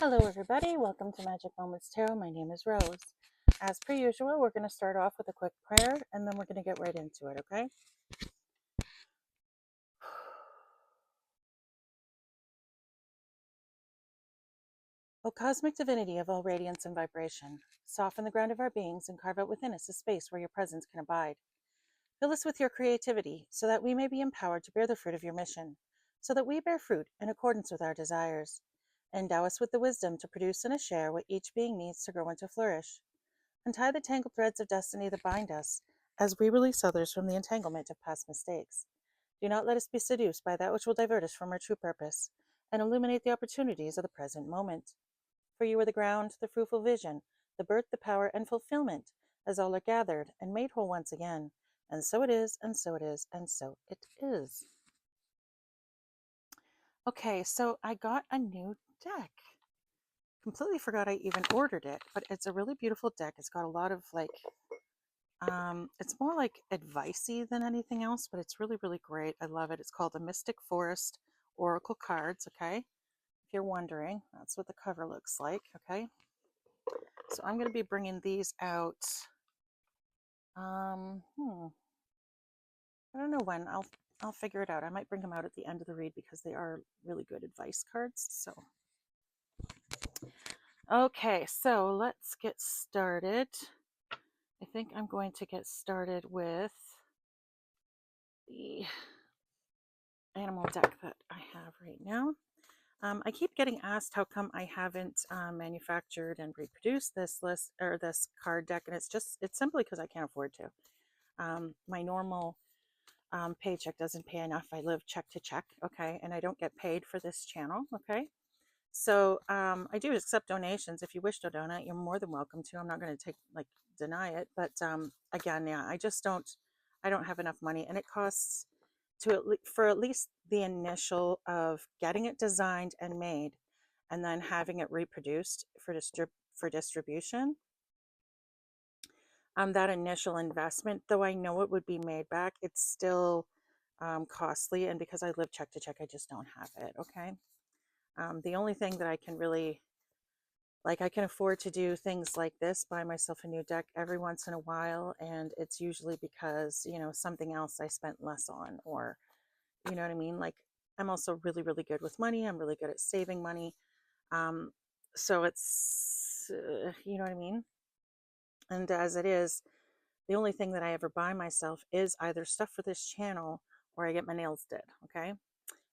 Hello everybody, welcome to Magic Moments Tarot. My name is Rose. As per usual, we're going to start off with a quick prayer and then we're going to get right into it, okay? O cosmic divinity of all radiance and vibration, soften the ground of our beings and carve out within us a space where your presence can abide. Fill us with your creativity so that we may be empowered to bear the fruit of your mission, so that we bear fruit in accordance with our desires. Endow us with the wisdom to produce and to share what each being needs to grow and to flourish. Untie the tangled threads of destiny that bind us, as we release others from the entanglement of past mistakes. Do not let us be seduced by that which will divert us from our true purpose, and illuminate the opportunities of the present moment. For you are the ground, the fruitful vision, the birth, the power, and fulfillment, as all are gathered and made whole once again. And so it is, and so it is, and so it is. Okay, so I got a new deck. Completely forgot I even ordered it, but it's a really beautiful deck. It's got a lot of it's more like advicey than anything else, but it's really, really great. I love it. It's called the Mystic Forest Oracle Cards, okay? If you're wondering, that's what the cover looks like, okay? So I'm going to be bringing these out. I don't know when. I'll figure it out. I might bring them out at the end of the read because they are really good advice cards. So, okay, so let's get started. I think I'm going to get started with the animal deck that I have right now. I keep getting asked how come I haven't manufactured and reproduced this list or this card deck, and it's simply because I can't afford to. My normal paycheck doesn't pay enough. I live check to check, okay, and I don't get paid for this channel, okay. So I do accept donations. If you wish to donate, you're more than welcome to. I'm not going to deny it, but again, yeah, I don't have enough money, and it costs for at least the initial of getting it designed and made and then having it reproduced for distribution. That initial investment, though I know it would be made back, it's still costly, and because I live check to check, I just don't have it, okay? The only thing that I can really, I can afford to do things like this, buy myself a new deck every once in a while, and it's usually because, something else I spent less on, or you know what I mean? Like, I'm also really, really good with money. I'm really good at saving money. So it's, you know what I mean? And as it is, the only thing that I ever buy myself is either stuff for this channel or I get my nails did, okay?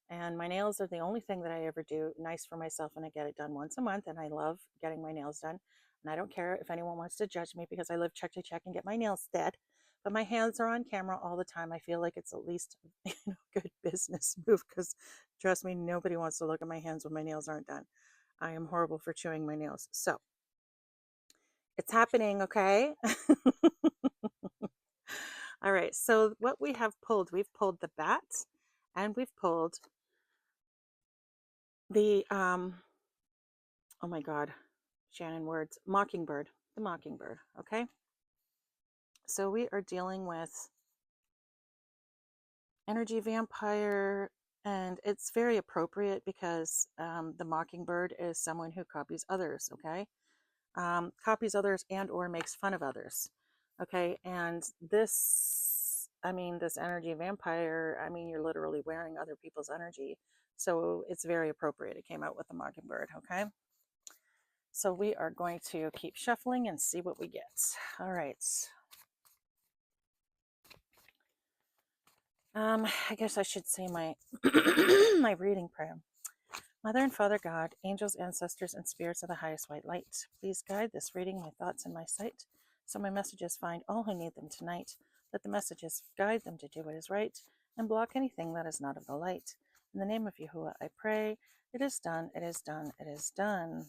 And my nails are the only thing that I ever do nice for myself, and I get it done once a month, and I love getting my nails done. And I don't care if anyone wants to judge me because I live check to check and get my nails did. But my hands are on camera all the time. I feel like it's at least good business move because, trust me, nobody wants to look at my hands when my nails aren't done. I am horrible for chewing my nails. So it's happening, okay? All right, so what we have pulled, we've pulled the bat and we've pulled the, oh my God, Shannon words, mockingbird, the mockingbird, okay? So we are dealing with energy vampire, and it's very appropriate because the mockingbird is someone who copies others, okay? Copies others and or makes fun of others, okay? And this energy vampire, you're literally wearing other people's energy. So it's very appropriate. It came out with the mockingbird, okay? So we are going to keep shuffling and see what we get. All right. I guess I should say my my reading prayer. Mother and Father God, angels, ancestors, and spirits of the highest white light, please guide this reading, my thoughts, and my sight, so my messages find all who need them tonight. Let the messages guide them to do what is right, and block anything that is not of the light. In the name of Yahuwah, I pray. It is done, it is done, it is done.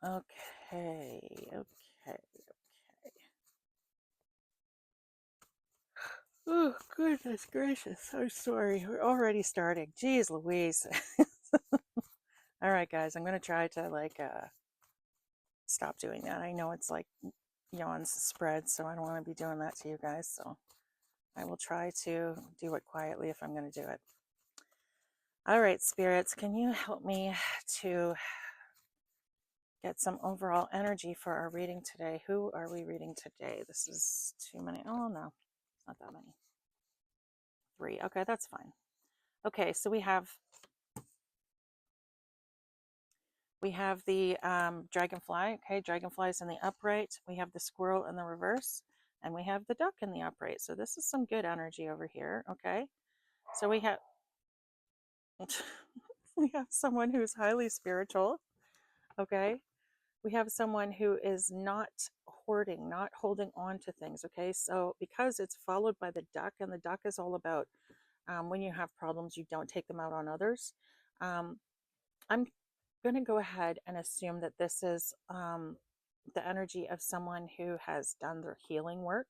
Okay. Oh, goodness gracious. I'm sorry. We're already starting. Jeez Louise. All right, guys. I'm going to try to, stop doing that. I know it's like yawns spread, so I don't want to be doing that to you guys. So I will try to do it quietly if I'm going to do it. All right, spirits, can you help me to get some overall energy for our reading today? Who are we reading today? This is too many. Oh, no, it's not that many. 3. Okay, that's fine. Okay, so we have the dragonfly. Okay, dragonflies in the upright. We have the squirrel in the reverse, and we have the duck in the upright. So this is some good energy over here. Okay, so we have we have someone who's highly spiritual. Okay, we have someone who is not hoarding, not holding on to things. Okay, so because it's followed by the duck, and the duck is all about when you have problems, you don't take them out on others. Um, I'm going to go ahead and assume that this is the energy of someone who has done their healing work.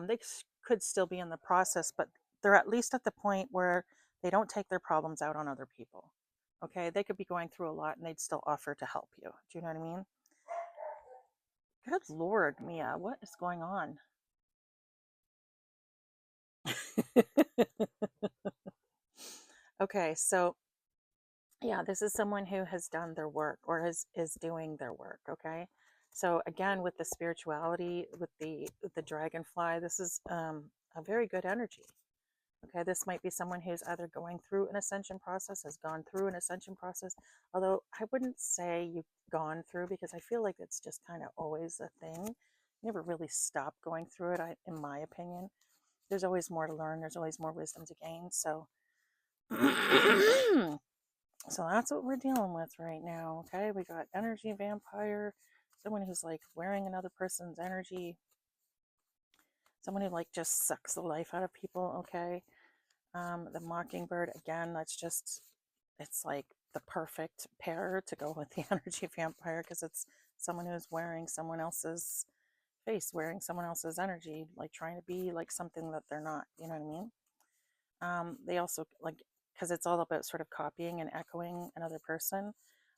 They could still be in the process, but they're at least at the point where they don't take their problems out on other people. Okay, they could be going through a lot and they'd still offer to help you. Do you know what I mean? Good Lord, Mia, what is going on? Okay, so yeah, this is someone who has done their work or is doing their work. Okay, so again, with the spirituality, with the dragonfly, this is a very good energy. Okay, this might be someone who's either going through an ascension process, has gone through an ascension process, although I wouldn't say you've gone through, because I feel like it's just kind of always a thing. You never really stop going through it, in my opinion. There's always more to learn, there's always more wisdom to gain. So so that's what we're dealing with right now. Okay, we got energy vampire, someone who's like wearing another person's energy, someone who like just sucks the life out of people. Okay, the mockingbird, again, it's like the perfect pair to go with the energy vampire, because it's someone who's wearing someone else's face, wearing someone else's energy, like trying to be like something that they're not. You know what I mean? They also like, because it's all about sort of copying and echoing another person,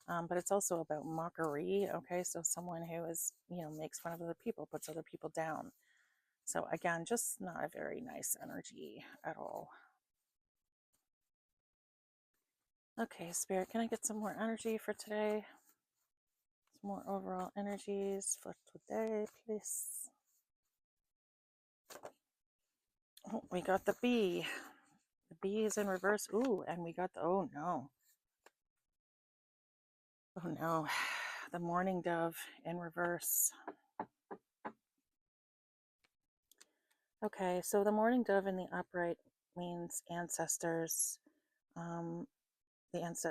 but it's also about mockery. Okay, so someone who is, makes fun of other people, puts other people down. So again, just not a very nice energy at all. Okay, Spirit, can I get some more energy for today? Some more overall energies for today, please. Oh, we got the bee. The bee is in reverse. Ooh, and we got the, oh no. Oh no. The mourning dove in reverse. Okay, so the mourning dove in the upright means ancestors. Um,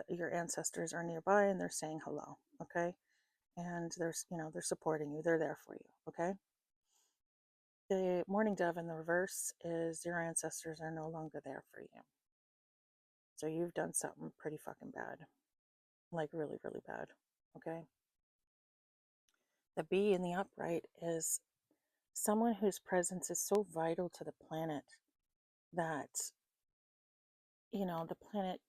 your ancestors are nearby and they're saying hello. Okay, and they're supporting you. They're there for you. Okay. The mourning dove in the reverse is your ancestors are no longer there for you. So you've done something pretty fucking bad. Like really, really bad. Okay. The bee in the upright is someone whose presence is so vital to the planet that, the planet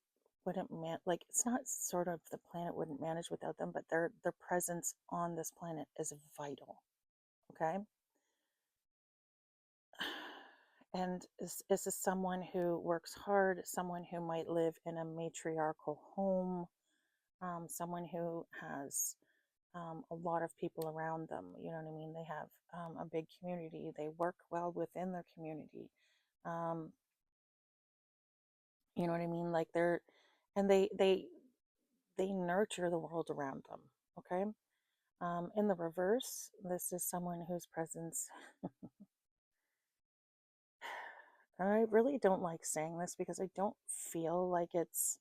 wouldn't like, it's not sort of the planet wouldn't manage without them, but their presence on this planet is vital. Okay. And this is someone who works hard, someone who might live in a matriarchal home, someone who has a lot of people around them. You know what I mean? They have a big community. They work well within their community. Um, you know what I mean? Like and they nurture the world around them. Okay. In the reverse, this is someone whose presence, and I really don't like saying this because I don't feel like it's,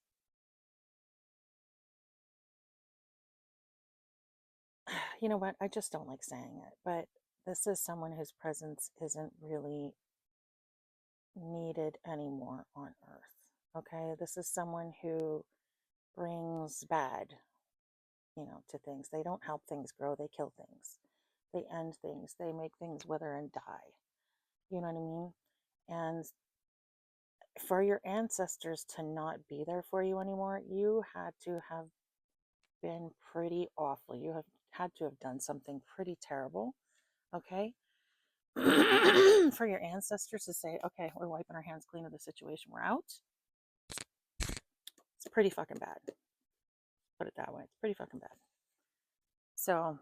you know what? I just don't like saying it, but this is someone whose presence isn't really needed anymore on earth. Okay. This is someone who brings bad, to things. They don't help things grow, they kill things. They end things, they make things wither and die. You know what I mean? And for your ancestors to not be there for you anymore, you had to have been pretty awful. You have had to have done something pretty terrible. Okay. For your ancestors to say, okay, we're wiping our hands clean of the situation, we're out. It's pretty fucking bad. Put it that way. It's pretty fucking bad. So,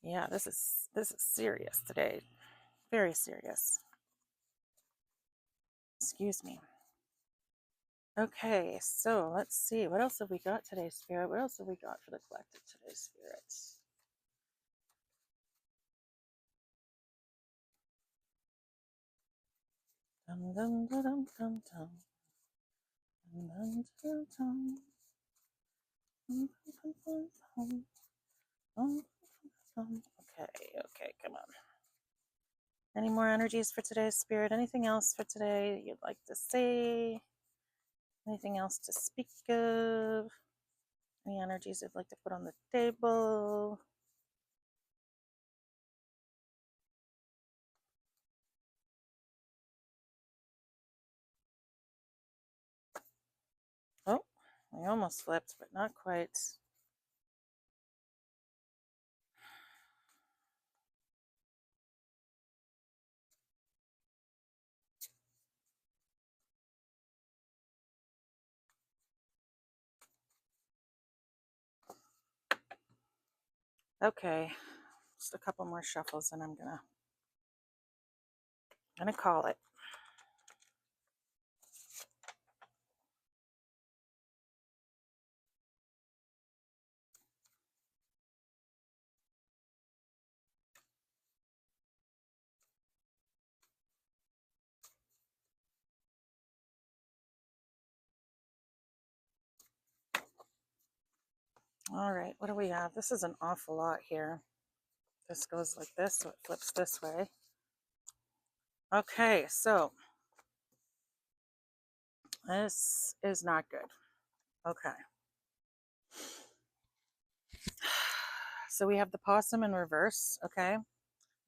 yeah, this is serious today. Very serious. Excuse me. Okay, so let's see. What else have we got today, Spirit? What else have we got for the collective today, Spirit? Dum dum dum dum dum dum. Dum dum dum dum. Okay, come on. Any more energies for today's Spirit? Anything else for today you'd like to say? Anything else to speak of? Any energies you'd like to put on the table? Oh, I almost flipped, but not quite. Okay, just a couple more shuffles and I'm gonna call it. All right, what do we have? This is an awful lot here. This goes like this, so it flips this way. Okay, so this is not good. Okay. So we have the possum in reverse, okay?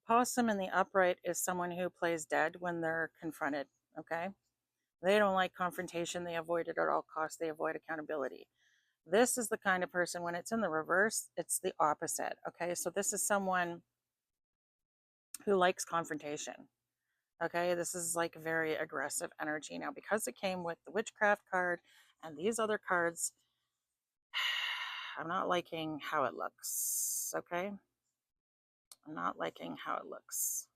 Possum in the upright is someone who plays dead when they're confronted, okay? They don't like confrontation. They avoid it at all costs. They avoid accountability. This is the kind of person, when it's in the reverse, it's the opposite, okay? So this is someone who likes confrontation, okay? This is like very aggressive energy. Now, because it came with the witchcraft card and these other cards, I'm not liking how it looks, okay? I'm not liking how it looks.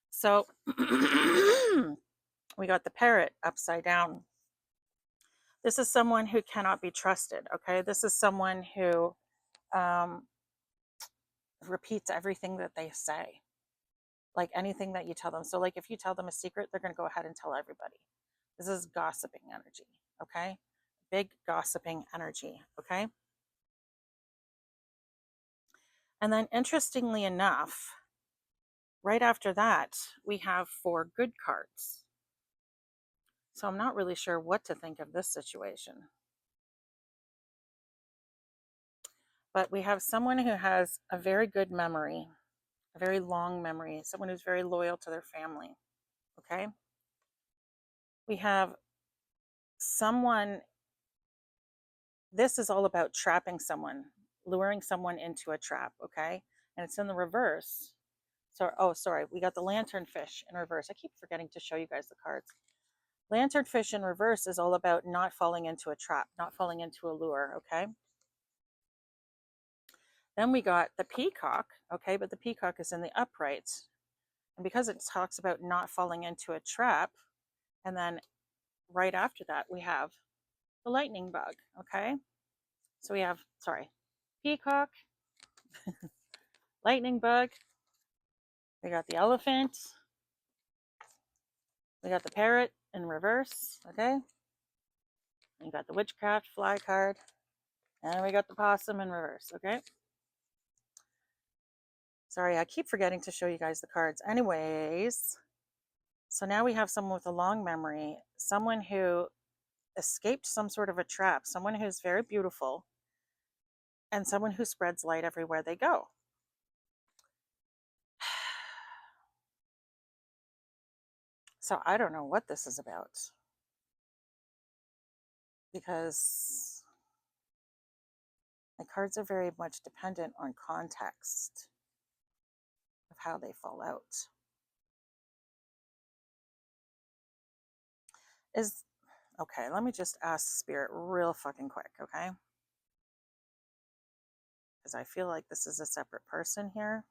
So we got the parrot upside down. This is someone who cannot be trusted, okay? This is someone who repeats everything that they say, like anything that you tell them. So like if you tell them a secret, they're going to go ahead and tell everybody. This is gossiping energy, okay? Big gossiping energy, okay? And then interestingly enough, right after that, we have 4 good cards. So I'm not really sure what to think of this situation. But we have someone who has a very good memory, a very long memory, someone who's very loyal to their family, okay? We have someone, this is all about trapping someone, luring someone into a trap, okay? And it's in the reverse. So, oh, sorry, we got the lanternfish in reverse. I keep forgetting to show you guys the cards. Lanternfish in reverse is all about not falling into a trap, not falling into a lure, okay? Then we got the peacock, okay? But the peacock is in the upright. And because it talks about not falling into a trap, and then right after that, we have the lightning bug, okay? So we have, sorry, peacock, lightning bug, we got the elephant, we got the parrot in reverse, okay? We got the witchcraft fly card, and we got the possum in reverse, okay? Sorry, I keep forgetting to show you guys the cards. Anyways, so now we have someone with a long memory, someone who escaped some sort of a trap, someone who's very beautiful, and someone who spreads light everywhere they go. So I don't know what this is about, because my cards are very much dependent on context of how they fall out. Is okay, let me just ask Spirit real fucking quick, okay? Because I feel like this is a separate person here.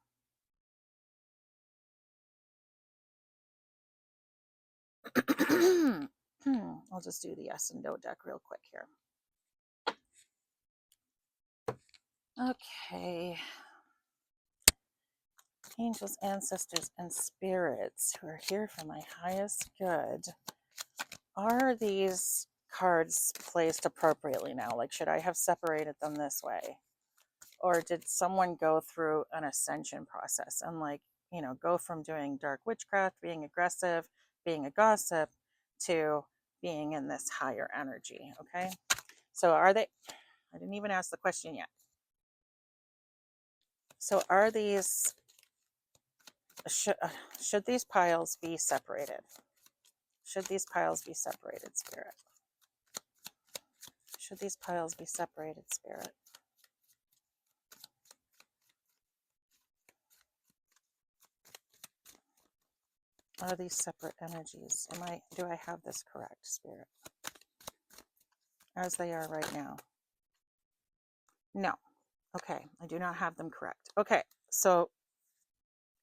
I'll just do the yes and no deck real quick here. Okay. Angels, ancestors, and spirits who are here for my highest good. Are these cards placed appropriately now? Like, should I have separated them this way? Or did someone go through an ascension process and, like, you know, go from doing dark witchcraft, being aggressive, being a gossip, to being in this higher energy? Okay. So are they, I didn't even ask the question yet. So are these, should these piles be separated? Should these piles be separated, Spirit? Should these piles be separated, Spirit? Are these separate energies? Do I have this correct, Spirit? As they are right now? No. Okay, I do not have them correct. Okay, so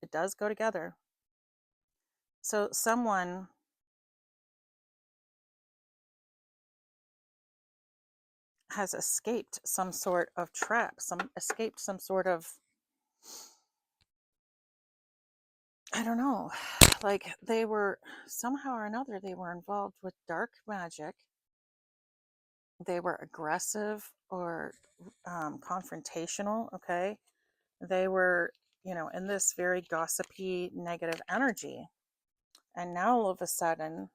it does go together. So someone has escaped some sort of trap, escaped some sort of, I don't know, like they were somehow or another, they were involved with dark magic. They were aggressive or confrontational. Okay, they were, you know, in this very gossipy, negative energy. And now all of a sudden,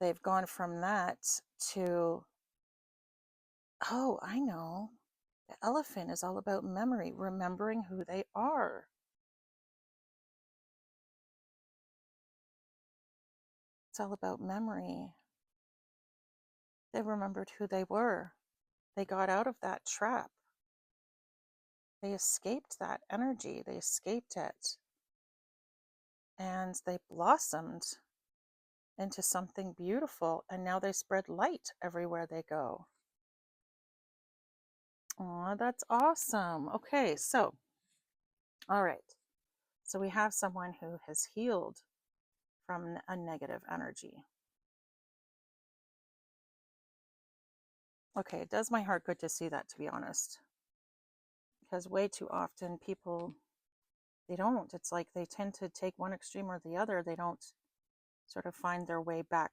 they've gone from that to, oh, I know. The elephant is all about memory, remembering who they are. It's all about memory. They remembered who they were. They got out of that trap. They escaped that energy. They escaped it. And they blossomed into something beautiful. And now they spread light everywhere they go. Oh, that's awesome. Okay, so, all right. So we have someone who has healed from a negative energy. Okay, it does my heart good to see that, to be honest. Because way too often people, they don't. It's like they tend to take one extreme or the other. They don't sort of find their way back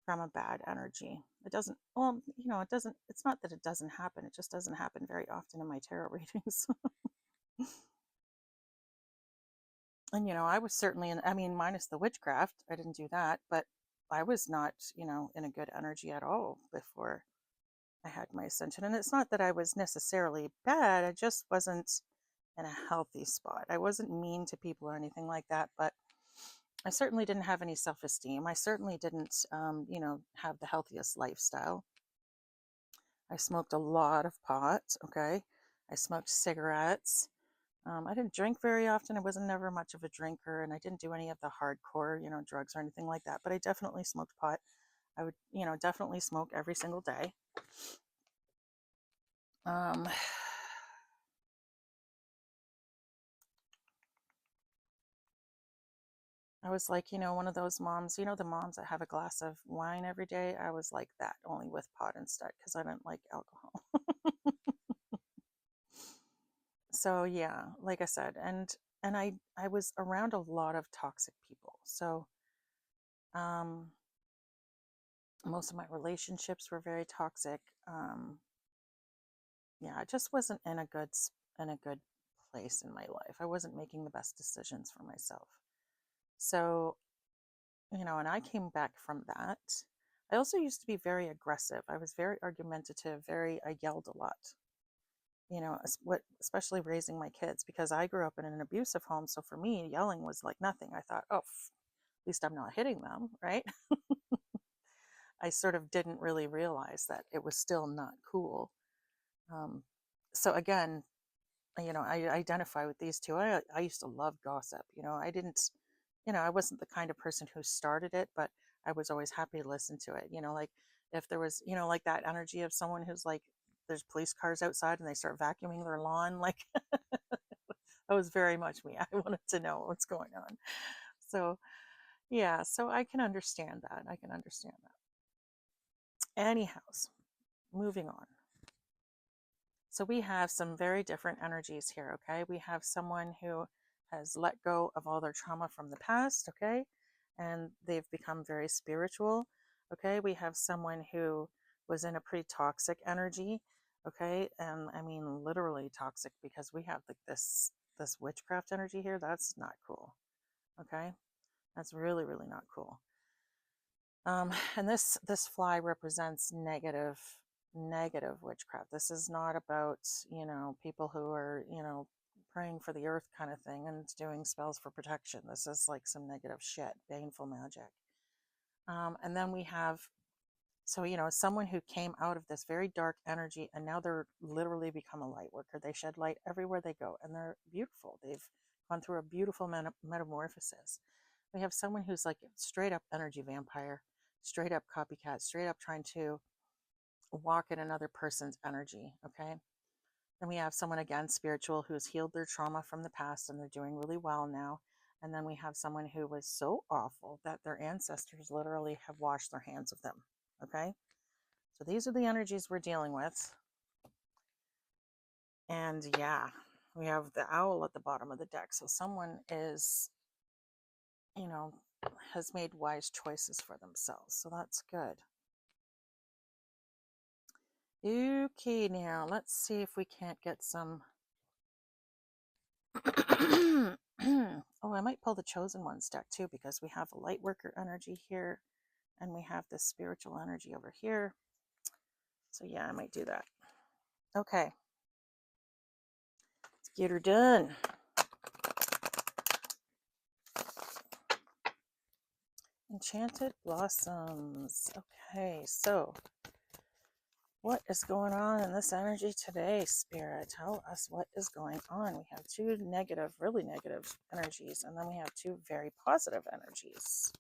from a bad energy. It doesn't, well, you know, it doesn't, it's not that it doesn't happen. It just doesn't happen very often in my tarot readings. And, you know, I was certainly in, I mean, minus the witchcraft, I didn't do that, but I was not, you know, in a good energy at all before I had my ascension. And it's not that I was necessarily bad, I just wasn't in a healthy spot. I wasn't mean to people or anything like that, but I certainly didn't have any self-esteem. I certainly didn't, you know, have the healthiest lifestyle. I smoked a lot of pot, okay? I smoked cigarettes. I didn't drink very often. I wasn't never much of a drinker, and I didn't do any of the hardcore, you know, drugs or anything like that. But I definitely smoked pot. I would, you know, definitely smoke every single day. I was like, you know, one of those moms, you know, the moms that have a glass of wine every day. I was like that, only with pot instead, because I didn't like alcohol. So yeah, like I said, and I was around a lot of toxic people. So most of my relationships were very toxic. Yeah, I just wasn't in a good place in my life. I wasn't making the best decisions for myself. So, you know, and I came back from that. I also used to be very aggressive. I was very argumentative, I yelled a lot. You know, especially raising my kids, because I grew up in an abusive home. So for me, yelling was like nothing. I thought, oh, at least I'm not hitting them, right? I sort of didn't really realize that it was still not cool. So again, you know, I identify with these two. I used to love gossip. You know, I didn't, you know, I wasn't the kind of person who started it, but I was always happy to listen to it. Like if there was, like that energy of someone who's like, there's police cars outside and they start vacuuming their lawn, like that was very much me. I wanted to know what's going on. So, yeah, so I can understand that. I can understand that. Anyhow, moving on. So we have some very different energies here, okay? We have someone who has let go of all their trauma from the past, okay? And they've become very spiritual, okay? We have someone who was in a pretty toxic energy, okay? And I mean literally toxic, because we have like this witchcraft energy here. That's not cool, okay? That's really, really not cool. And this fly represents negative witchcraft. This is not about, people who are, praying for the earth kind of thing and doing spells for protection. This is like some negative shit, baneful magic. And then we have, so, someone who came out of this very dark energy and now they're literally become a light worker. They shed light everywhere they go and they're beautiful. They've gone through a beautiful metamorphosis. We have someone who's like straight up energy vampire, straight up copycat, straight up trying to walk in another person's energy, okay? Then we have someone, again, spiritual, who's healed their trauma from the past and they're doing really well now. And then we have someone who was so awful that their ancestors literally have washed their hands of them, okay? So these are the energies we're dealing with. And yeah, we have the owl at the bottom of the deck. So someone is, has made wise choices for themselves. So that's good. Okay, now let's see if we can't get some. Oh, I might pull the Chosen Ones deck too, because we have a light worker energy here and we have this spiritual energy over here. So yeah, I might do that. Okay. Let's get her done. Enchanted Blossoms. Okay, so what is going on in this energy today, Spirit? Tell us what is going on. We have two negative, really negative energies, and then we have two very positive energies.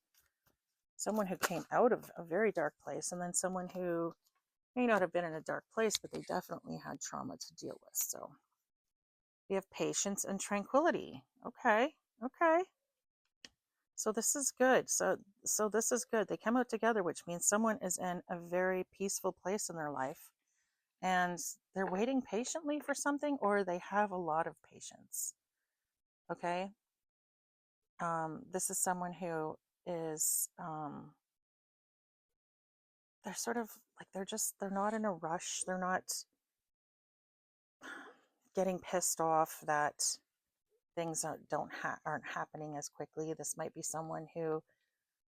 Someone who came out of a very dark place, and then someone who may not have been in a dark place, but they definitely had trauma to deal with. So we have patience and tranquility. Okay, okay. So this is good. So this is good. They come out together, which means someone is in a very peaceful place in their life and they're waiting patiently for something, or they have a lot of patience. Okay. This is someone who is, they're sort of like, they're not in a rush. They're not getting pissed off that things aren't happening as quickly. This might be someone who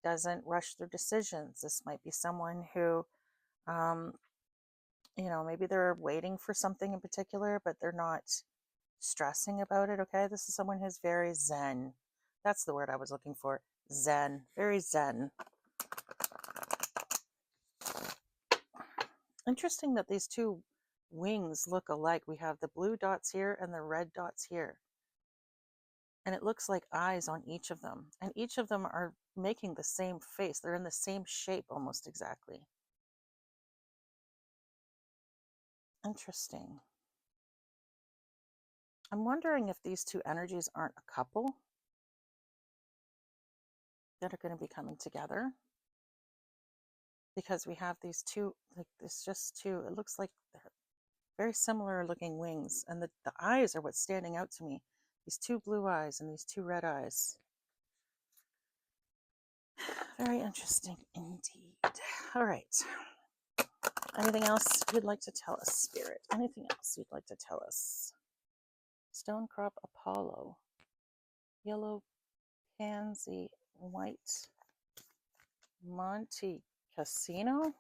doesn't rush their decisions. This might be someone who, maybe they're waiting for something in particular, but they're not stressing about it. Okay, this is someone who's very zen. That's the word I was looking for. Zen. Very zen. Interesting that these two wings look alike. We have the blue dots here and the red dots here. And it looks like eyes on each of them. And each of them are making the same face. They're in the same shape almost exactly. Interesting. I'm wondering if these two energies aren't a couple that are going to be coming together. Because we have these two, like this just two, it looks like they're very similar looking wings. And the eyes are what's standing out to me. These two blue eyes and these two red eyes. Very interesting indeed. All right. Anything else you'd like to tell us, Spirit? Anything else you'd like to tell us? Stonecrop Apollo. Yellow Pansy. White Monte Casino.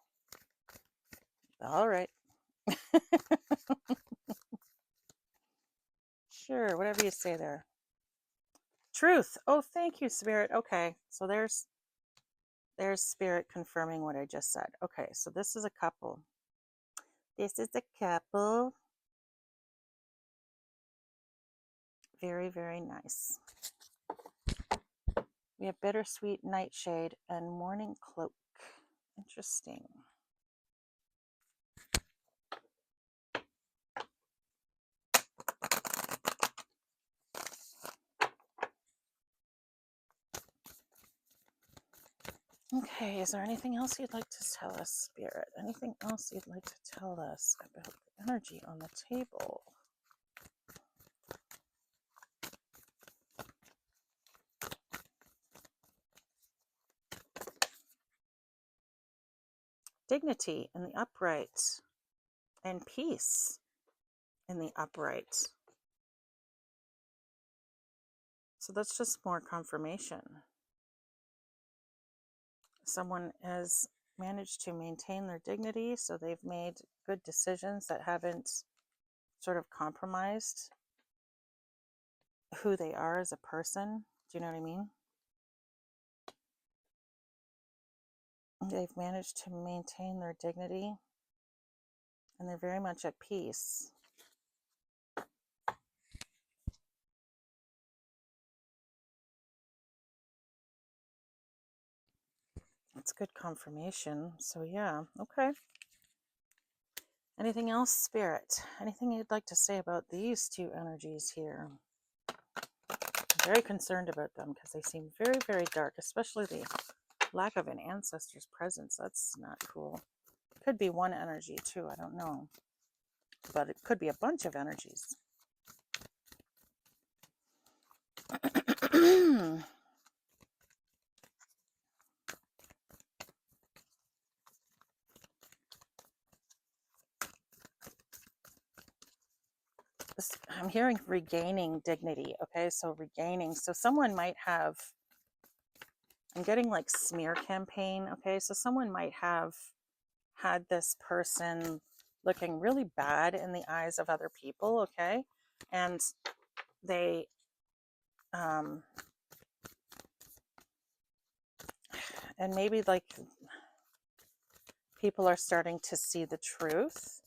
All right. Sure, whatever you say there. Truth. Oh, thank you, Spirit. Okay, so there's Spirit confirming what I just said. Okay, so this is a couple. This is a couple. Very, very nice. We have bittersweet nightshade and morning cloak. Interesting. Okay, is there anything else you'd like to tell us, Spirit? Anything else you'd like to tell us about the energy on the table? Dignity in the upright and peace in the upright. So that's just more confirmation. Someone has managed to maintain their dignity, so they've made good decisions that haven't sort of compromised who they are as a person. Do you know what I mean? They've managed to maintain their dignity, and they're very much at peace. It's good confirmation. So yeah, okay. Anything else, Spirit? Anything you'd like to say about these two energies here? I'm very concerned about them because they seem very, very dark, especially the lack of an ancestor's presence. That's not cool. Could be one energy too, I don't know. But it could be a bunch of energies. I'm hearing regaining dignity. Okay, so regaining. So someone might have, I'm getting like smear campaign. Okay, so someone might have had this person looking really bad in the eyes of other people. Okay, and they, and maybe like people are starting to see the truth.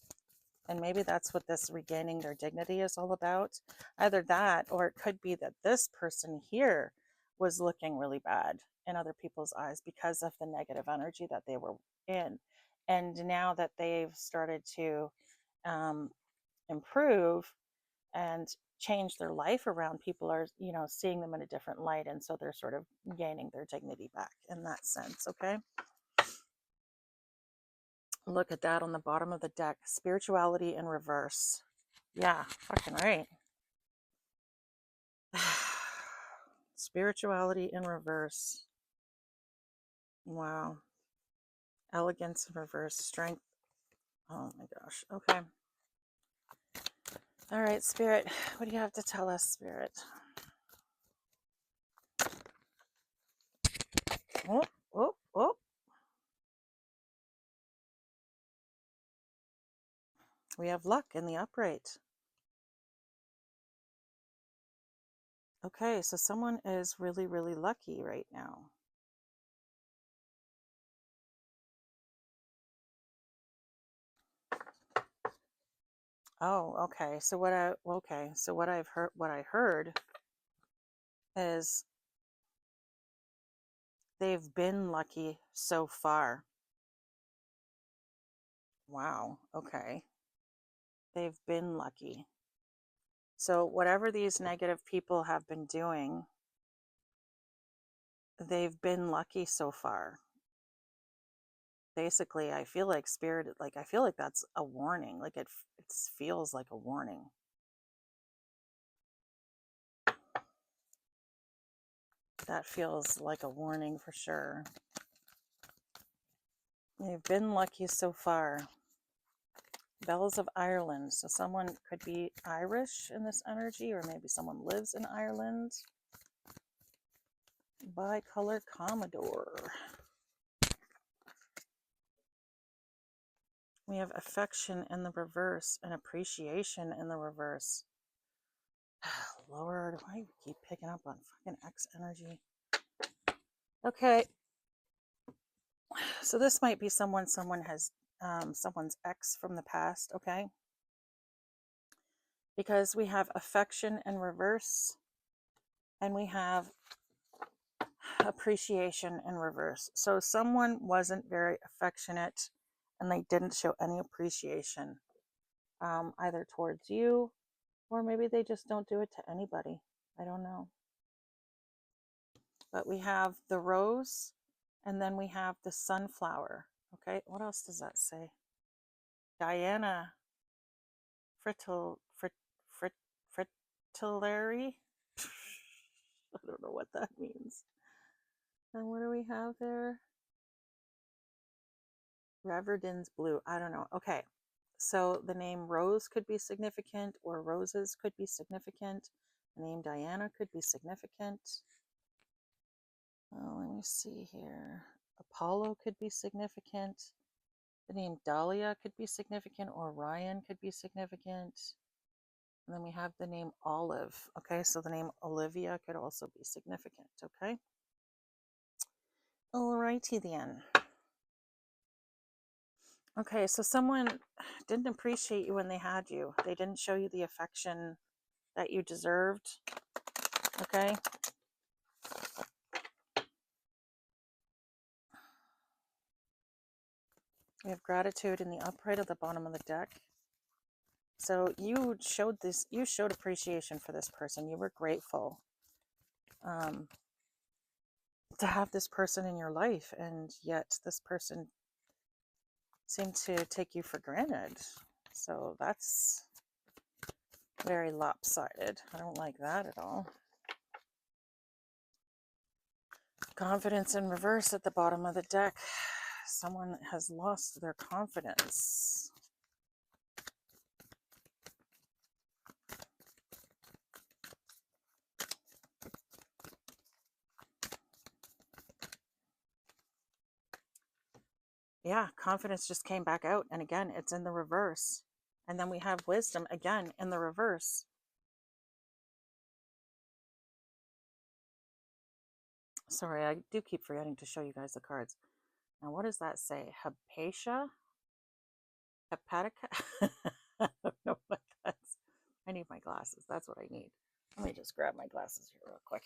And maybe that's what this regaining their dignity is all about. Either that, or it could be that this person here was looking really bad in other people's eyes because of the negative energy that they were in. And now that they've started to improve and change their life around, people are, you know, seeing them in a different light. And so they're sort of gaining their dignity back in that sense. Okay. Look at that on the bottom of the deck. Spirituality in reverse. Yeah, fucking right. Spirituality in reverse. Wow. Elegance in reverse. Strength. Oh my gosh. Okay. All right, Spirit. What do you have to tell us, Spirit? Oh, oh, oh. We have luck in the upright. Okay, so someone is really, really lucky right now. Oh, okay. So what I heard is they've been lucky so far. Wow. Okay. They've been lucky. So whatever these negative people have been doing, they've been lucky so far. Basically, I feel like spirit, like I feel like that's a warning. Like it feels like a warning. That feels like a warning for sure. They've been lucky so far. Bells of Ireland. So someone could be Irish in this energy, or maybe someone lives in Ireland. Bicolor Commodore. We have affection in the reverse and appreciation in the reverse. Lord, why do I keep picking up on fucking X energy? Okay. So this might be someone has, someone's ex from the past, okay? Because we have affection in reverse, and we have appreciation in reverse. So someone wasn't very affectionate and they didn't show any appreciation, either towards you, or maybe they just don't do it to anybody. I don't know. But we have the rose, and then we have the sunflower. Okay, what else does that say? Diana Fritillary. I don't know what that means. And what do we have there? Reverdin's blue. I don't know. Okay, so the name Rose could be significant, or roses could be significant. The name Diana could be significant. Let me see here. Apollo could be significant. The name Dahlia could be significant, or Ryan could be significant. And then we have the name Olive. Okay, so the name Olivia could also be significant. Okay. Alrighty then. Okay, so someone didn't appreciate you when they had you. They didn't show you the affection that you deserved. Okay. We have gratitude in the upright at the bottom of the deck. So you showed appreciation for this person. You were grateful to have this person in your life, and yet this person seemed to take you for granted. So that's very lopsided. I don't like that at all. Confidence in reverse at the bottom of the deck. Someone has lost their confidence. Yeah, confidence just came back out. And again, it's in the reverse. And then we have wisdom again in the reverse. Sorry, I do keep forgetting to show you guys the cards. Now, what does that say? Hepatia? Hepatica? I don't know what that's. I need my glasses. That's what I need. Let me just grab my glasses here real quick.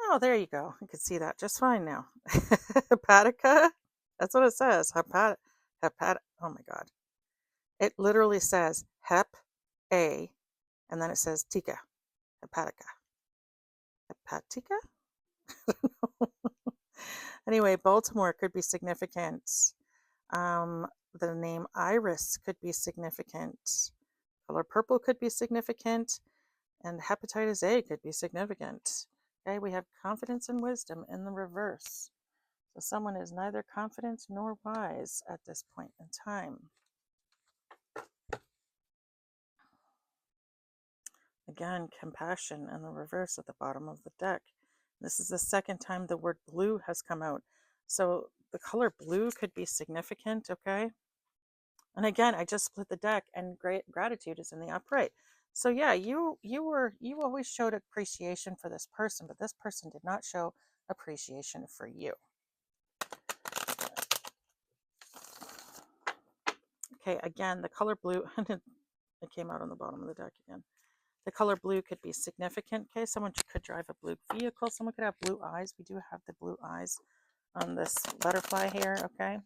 Oh, there you go. You can see that just fine now. Hepatica? That's what it says. Oh my God. It literally says hep, a, and then it says tika. Hepatica. Hepatica? Anyway, Baltimore could be significant. The name Iris could be significant. Color purple could be significant. And hepatitis A could be significant. Okay, we have confidence and wisdom in the reverse. So someone is neither confident nor wise at this point in time. Again, compassion in the reverse at the bottom of the deck. This is the second time the word blue has come out. So the color blue could be significant, okay? And again, I just split the deck, and gratitude is in the upright. So yeah, you always showed appreciation for this person, but this person did not show appreciation for you. Okay, again, the color blue, it came out on the bottom of the deck again. The color blue could be significant. Okay, someone could drive a blue vehicle. Someone could have blue eyes. We do have the blue eyes on this butterfly here, okay?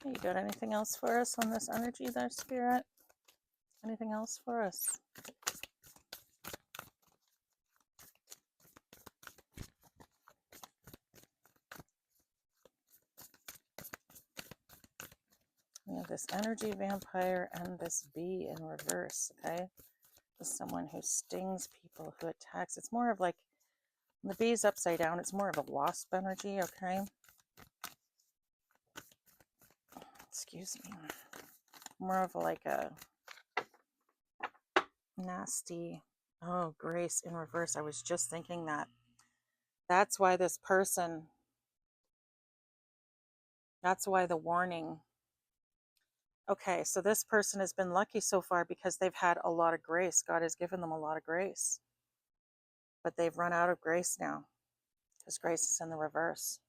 Okay, you got anything else for us on this energy there, Spirit? Anything else for us? We have this energy vampire and this bee in reverse, okay? This is someone who stings people, who attacks. It's more of like, the bee's upside down, it's more of a wasp energy, okay? Excuse me. More of like a nasty, oh, Grace in reverse. I was just thinking that. That's why this person, that's why the warning. Okay, so this person has been lucky so far because they've had a lot of grace. God has given them a lot of grace. But they've run out of grace now because grace is in the reverse.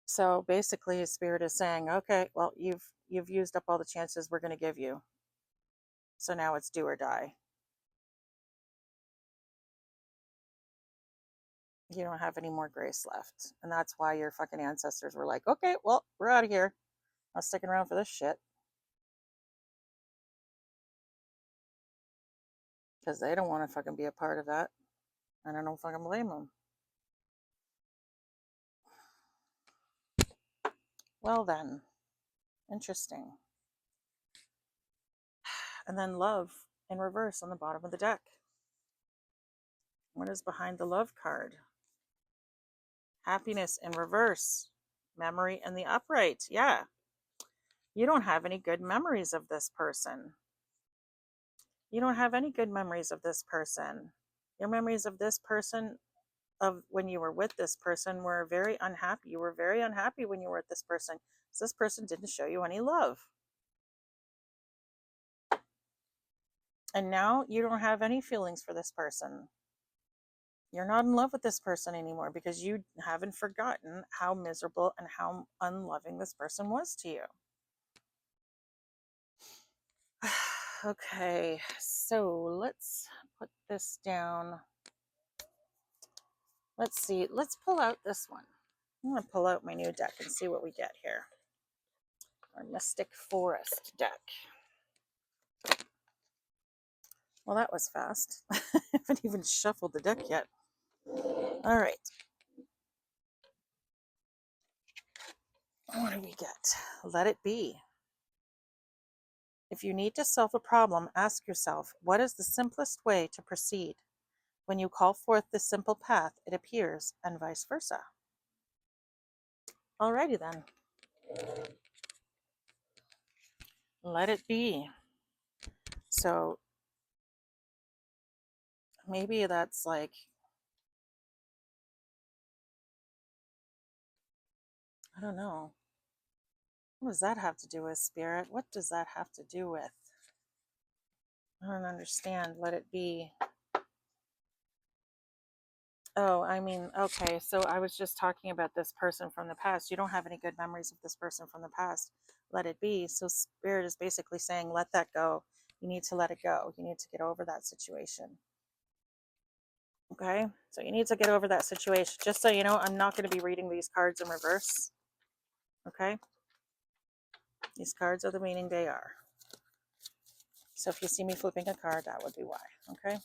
So basically, Spirit is saying, okay, well, you've used up all the chances we're going to give you. So now it's do or die. You don't have any more grace left. And that's why your fucking ancestors were like, okay, well, we're out of here. Not sticking around for this shit. Because they don't want to fucking be a part of that. And I don't fucking blame them. Well then, interesting. And then love in reverse on the bottom of the deck. What is behind the love card? Happiness in reverse. Memory in the upright. Yeah. You don't have any good memories of this person. You don't have any good memories of this person. Your memories of this person, of when you were with this person, were very unhappy. You were very unhappy when you were with this person because this person didn't show you any love. And now you don't have any feelings for this person. You're not in love with this person anymore because you haven't forgotten how miserable and how unloving this person was to you. Okay, so let's put this down. Let's see. Let's pull out this one. I'm going to pull out my new deck and see what we get here. Our Mystic Forest deck. Well, that was fast. I haven't even shuffled the deck yet. All right. What do we get? Let it be. If you need to solve a problem, ask yourself, what is the simplest way to proceed? When you call forth this simple path, it appears, and vice versa. Alrighty then. Let it be. So maybe that's like, I don't know. What does that have to do with, Spirit? What does that have to do with? I don't understand. Let it be. Oh, I mean, okay. So I was just talking about this person from the past. You don't have any good memories of this person from the past. Let it be. So Spirit is basically saying, let that go. You need to let it go. You need to get over that situation. Okay? So you need to get over that situation. Just so you know, I'm not going to be reading these cards in reverse. Okay? These cards are the meaning they are. So if you see me flipping a card, that would be why. Okay?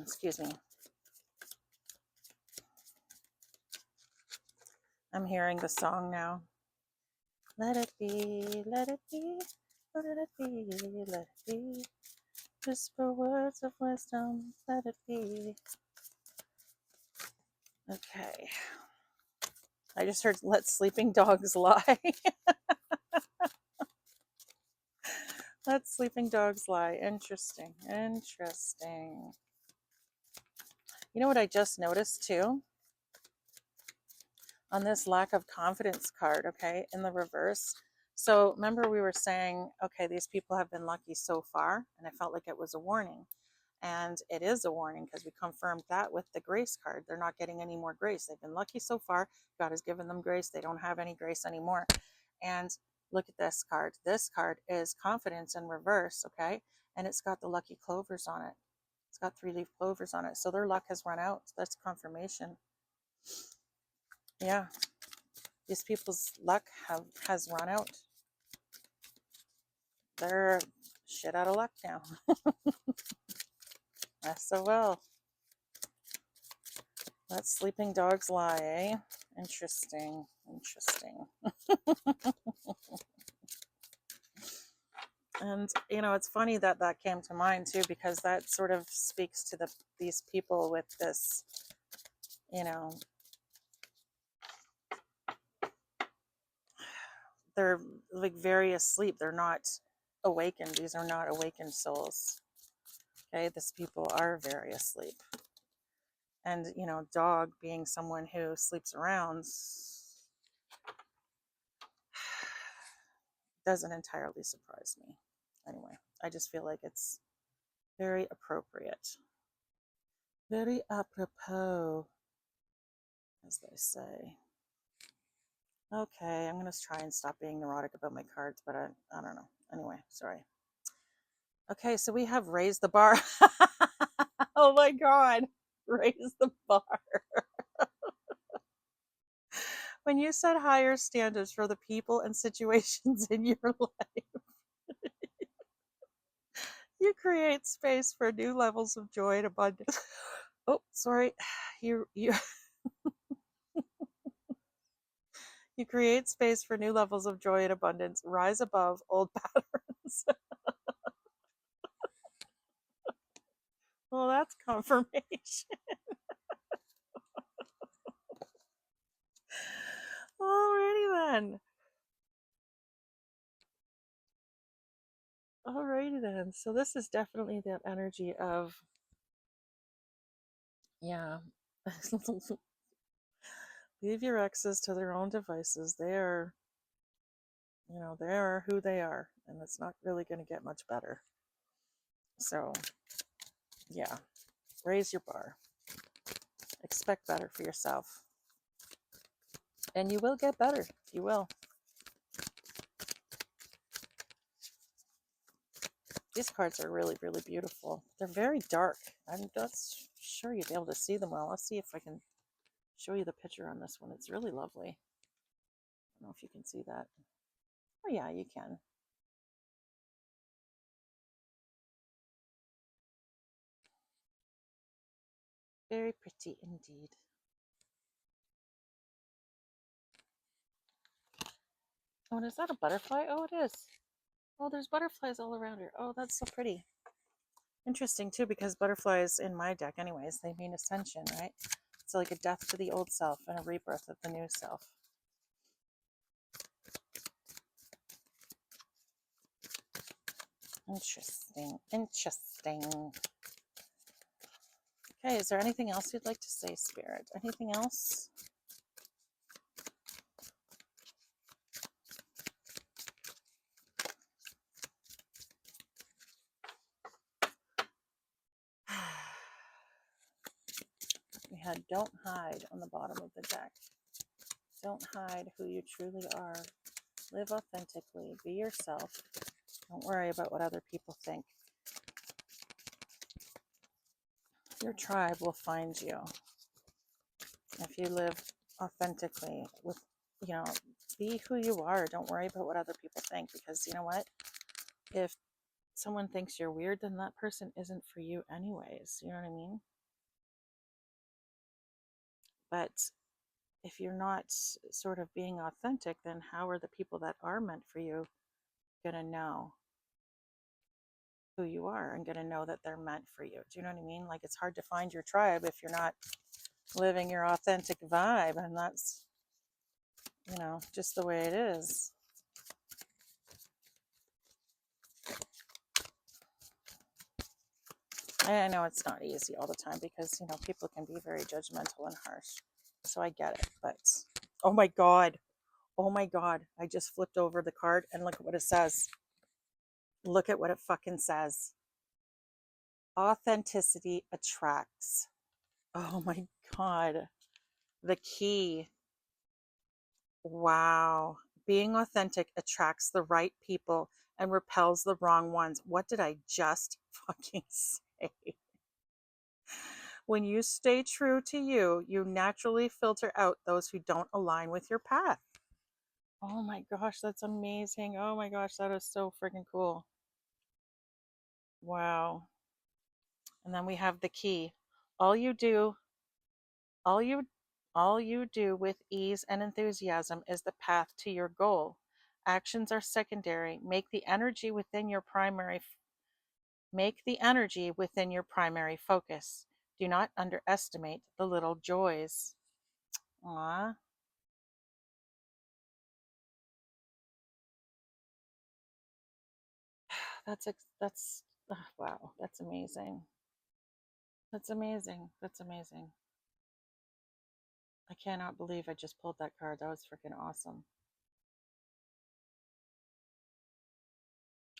Excuse me. I'm hearing the song now. Let it be, let it be, let it be, let it be. Whisper words of wisdom, let it be. Okay. I just heard let sleeping dogs lie. Let sleeping dogs lie. Interesting. Interesting. You know what I just noticed too? On this lack of confidence card, okay, in the reverse. So remember we were saying, okay, these people have been lucky so far, and I felt like it was a warning. And it is a warning because we confirmed that with the grace card. They're not getting any more grace. They've been lucky so far. God has given them grace. They don't have any grace anymore. And look at this card. This card is confidence in reverse, okay? And it's got the lucky clovers on it. It's got 3-leaf clovers on it. So their luck has run out. That's confirmation. Yeah. These people's luck has run out. They're shit out of luck now. SOL. Let sleeping dogs lie, eh? Interesting. Interesting. And, you know, it's funny that that came to mind, too, because that sort of speaks to these people with this, you know, they're like very asleep. They're not awakened. These are not awakened souls. Okay, these people are very asleep. And, you know, dog being someone who sleeps around doesn't entirely surprise me. Anyway, I just feel like it's very appropriate. Very apropos, as they say. Okay, I'm going to try and stop being neurotic about my cards, but I don't know. Anyway, sorry. Okay, so we have raised the bar. Oh my God, raise the bar. When you set higher standards for the people and situations in your life, you create space for new levels of joy and abundance. Oh, sorry. You you create space for new levels of joy and abundance. Rise above old patterns. Well, that's confirmation. Alrighty then. Alrighty then. So this is definitely that energy of, yeah. Leave your exes to their own devices. They are, you know, they are who they are, and it's not really going to get much better. So, yeah, raise your bar. Expect better for yourself. And you will get better. You will. These cards are really, really beautiful. They're very dark. I'm not sure you'll be able to see them well. Let's see if I can show you the picture on this one. It's really lovely. I don't know if you can see that. Oh, yeah, you can. Very pretty indeed. Oh, and is that a butterfly? Oh, it is. Oh, there's butterflies all around her. Oh, that's so pretty. Interesting, too, because butterflies in my deck, anyways, they mean ascension, right? It's like a death to the old self and a rebirth of the new self. Interesting. Interesting. Okay, is there anything else you'd like to say, Spirit? Anything else? We had don't hide on the bottom of the deck. Don't hide who you truly are. Live authentically. Be yourself. Don't worry about what other people think. Your tribe will find you. If you live authentically with, you know, be who you are. Don't worry about what other people think, because you know what? If someone thinks you're weird, then that person isn't for you anyways. You know what I mean? But if you're not sort of being authentic, then how are the people that are meant for you going to know who you are and going to know that they're meant for you? Do you know what I mean? Like, it's hard to find your tribe if you're not living your authentic vibe, and that's, you know, just the way it is. I know it's not easy all the time because, you know, people can be very judgmental and harsh. So I get it. But, oh my God. Oh my God. I just flipped over the card and look at what it says. Look at what it fucking says. Authenticity attracts. Oh my God. The key. Wow. Being authentic attracts the right people and repels the wrong ones. What did I just fucking say? When you stay true to you, you naturally filter out those who don't align with your path. Oh my gosh, that's amazing. Oh my gosh, that is so freaking cool. Wow. And then we have the key. All you do, all you do with ease and enthusiasm is the path to your goal. Actions are secondary. Make the energy within your primary focus. Do not underestimate the little joys. Aww. that's wow, that's amazing. That's amazing. That's amazing. I cannot believe I just pulled that card. That was freaking awesome.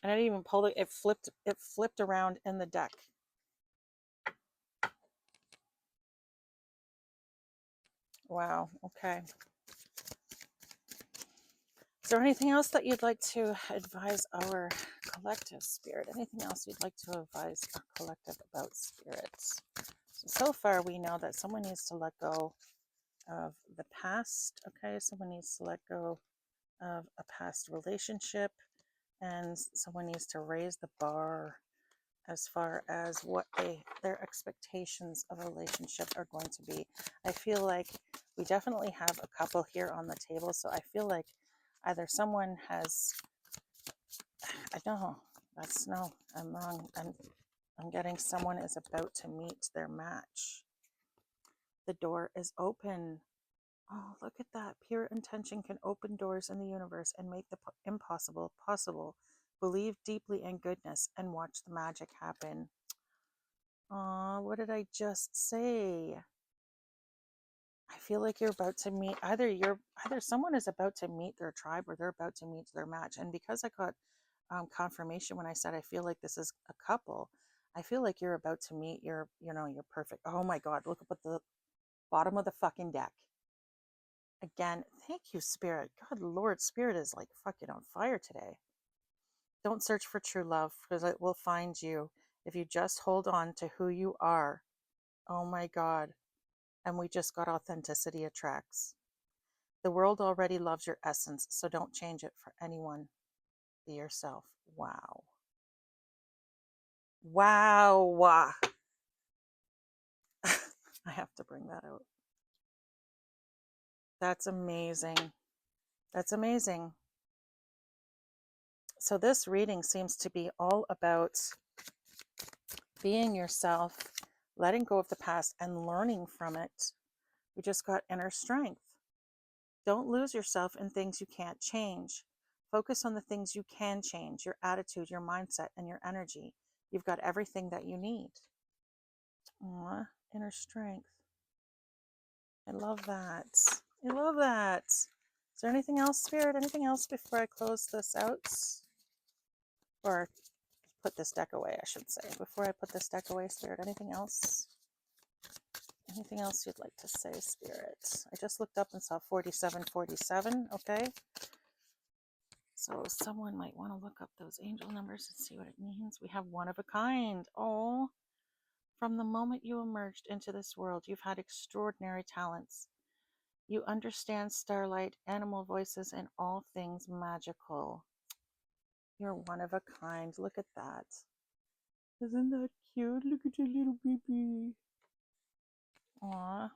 And I didn't even pull it. It flipped around in the deck. Wow. Okay. Is there anything else that you'd like to advise our collective, Spirit? Anything else you'd like to advise our collective about, spirits? So far, we know that someone needs to let go of the past. Okay. Someone needs to let go of a past relationship, and someone needs to raise the bar as far as what their expectations of a relationship are going to be. I feel like we definitely have a couple here on the table, so I feel like either someone has, I don't know, that's no, I'm wrong. I'm getting someone is about to meet their match. The door is open. Oh, look at that. Pure intention can open doors in the universe and make the impossible possible. Believe deeply in goodness and watch the magic happen. Aw, what did I just say? I feel like you're about to meet either someone is about to meet their tribe or they're about to meet their match. And because I got confirmation when I said I feel like this is a couple, I feel like you're about to meet your perfect. Oh my God, look up at the bottom of the fucking deck. Again, thank you, Spirit. God, Lord, Spirit is like fucking on fire today. Don't search for true love because it will find you if you just hold on to who you are. Oh my God. And we just got authenticity attracts. The world already loves your essence, so don't change it for anyone. Be yourself. Wow. Wow. I have to bring that out. That's amazing. That's amazing. So this reading seems to be all about being yourself, letting go of the past and learning from it. We just got inner strength. Don't lose yourself in things you can't change. Focus on the things you can change, your attitude, your mindset, and your energy. You've got everything that you need. Aww, inner strength. I love that. I love that. Is there anything else, Spirit? Anything else before I close this out? Or put this deck away, I should say. Before I put this deck away, Spirit, anything else? Anything else you'd like to say, Spirit? I just looked up and saw 4747, okay? So someone might want to look up those angel numbers and see what it means. We have one of a kind. Oh, from the moment you emerged into this world, you've had extraordinary talents. You understand starlight, animal voices, and all things magical. You're one of a kind. Look at that. Isn't that cute? Look at your little baby. Aw,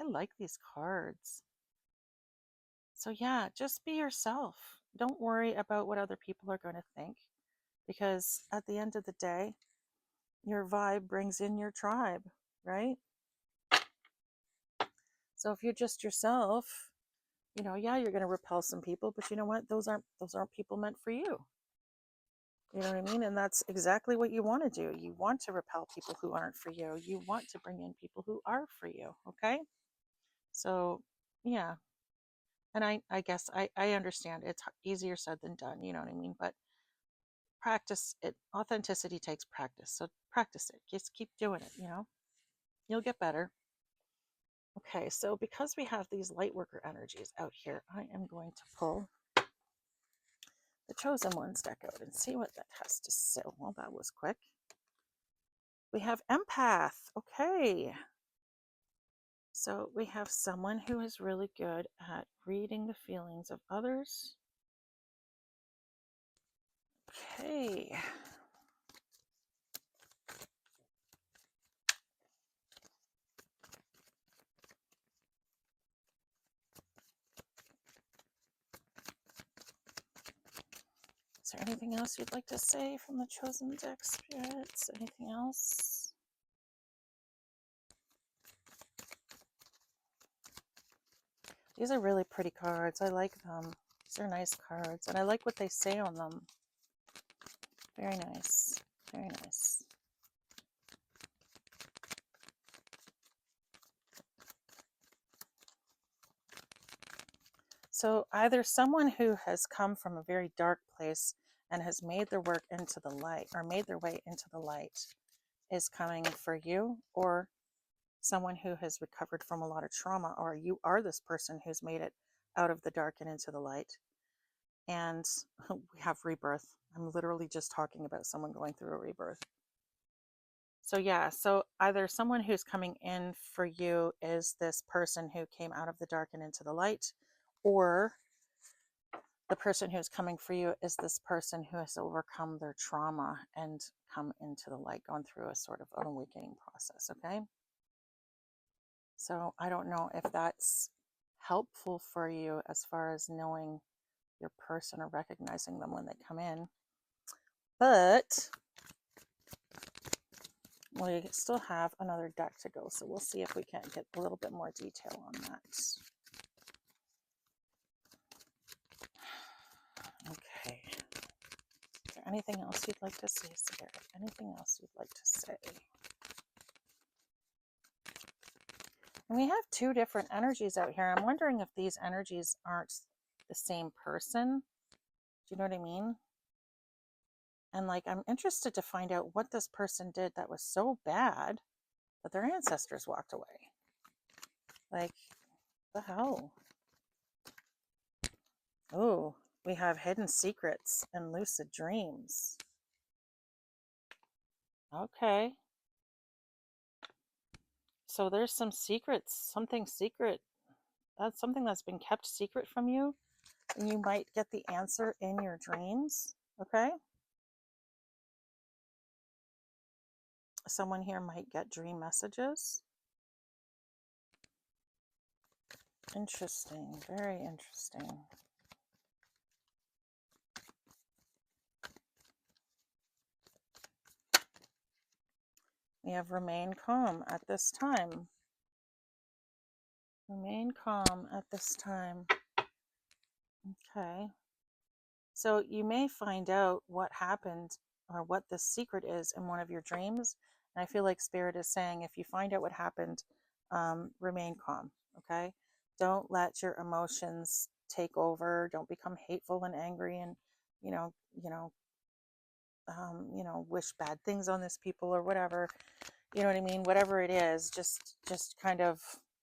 I like these cards. So yeah, just be yourself. Don't worry about what other people are going to think, because at the end of the day, your vibe brings in your tribe, right? So if you're just yourself, yeah, you're going to repel some people, but you know what? Those aren't people meant for you. You know what I mean? And that's exactly what you want to do. You want to repel people who aren't for you. You want to bring in people who are for you. Okay. So yeah. And I guess I understand it's easier said than done. You know what I mean? But practice it. Authenticity takes practice. So practice it. Just keep doing it. You'll get better. Okay. So because we have these light worker energies out here, I am going to pull the Chosen Ones deck out and see what that has to say. Well, that was quick. We have Empath. Okay. So we have someone who is really good at reading the feelings of others. Okay. Is there anything else you'd like to say from the Chosen deck, Spirits? Anything else? These are really pretty cards. I like them. These are nice cards. And I like what they say on them. Very nice. Very nice. So either someone who has come from a very dark place and has made their work into the light, or made their way into the light, is coming for you, or someone who has recovered from a lot of trauma, or you are this person who's made it out of the dark and into the light. And we have rebirth. I'm literally just talking about someone going through a rebirth. So yeah, so either someone who's coming in for you is this person who came out of the dark and into the light, or the person who's coming for you is this person who has overcome their trauma and come into the light, gone through a sort of an awakening process, okay? So I don't know if that's helpful for you as far as knowing your person or recognizing them when they come in. But we still have another deck to go, so we'll see if we can get a little bit more detail on that. Okay. Is there anything else you'd like to say, Spirit? Anything else you'd like to say? And we have two different energies out here. I'm wondering if these energies aren't the same person. Do you know what I mean? And like, I'm interested to find out what this person did that was so bad that their ancestors walked away. Like, the hell? Oh, we have hidden secrets and lucid dreams. Okay. So there's some secrets, something secret. That's something that's been kept secret from you. And you might get the answer in your dreams. Okay. Someone here might get dream messages. Interesting. Very interesting. We have remain calm at this time. Remain calm at this time. Okay. So you may find out what happened or what the secret is in one of your dreams. And I feel like Spirit is saying, if you find out what happened, remain calm. Okay. Don't let your emotions take over. Don't become hateful and angry and, you know, wish bad things on this people or whatever. You know what I mean? Whatever it is, just kind of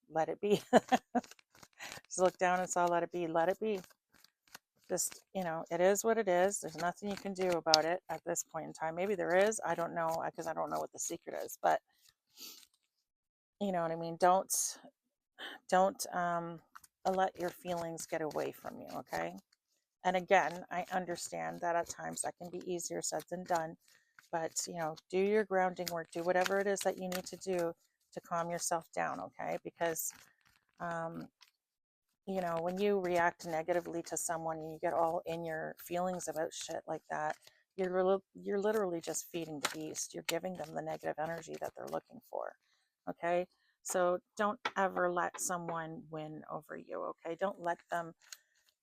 let it be. Just look down and saw, let it be, let it be. Just, it is what it is. There's nothing you can do about it at this point in time. Maybe there is. I don't know, because I don't know what the secret is. But you know what I mean? Don't let your feelings get away from you, okay? And again, I understand that at times that can be easier said than done. But, do your grounding work. Do whatever it is that you need to do to calm yourself down, okay? Because, when you react negatively to someone and you get all in your feelings about shit like that, you're literally just feeding the beast. You're giving them the negative energy that they're looking for, okay? So don't ever let someone win over you, okay? Don't let them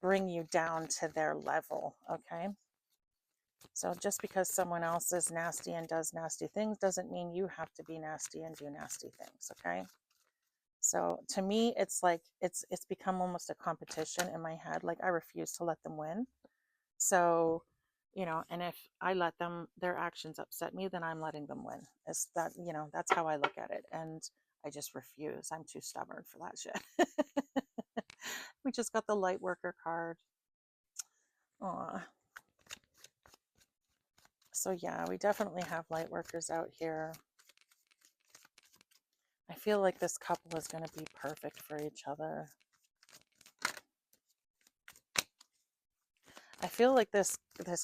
bring you down to their level, okay? So just because someone else is nasty and does nasty things doesn't mean you have to be nasty and do nasty things, okay? So to me, it's like it's become almost a competition in my head. Like, I refuse to let them win. So, and if I let their actions upset me, then I'm letting them win. It's that, that's how I look at it. And I just refuse. I'm too stubborn for that shit. We just got the light worker card. Aw. So yeah, we definitely have light workers out here. I feel like this couple is going to be perfect for each other. I feel like this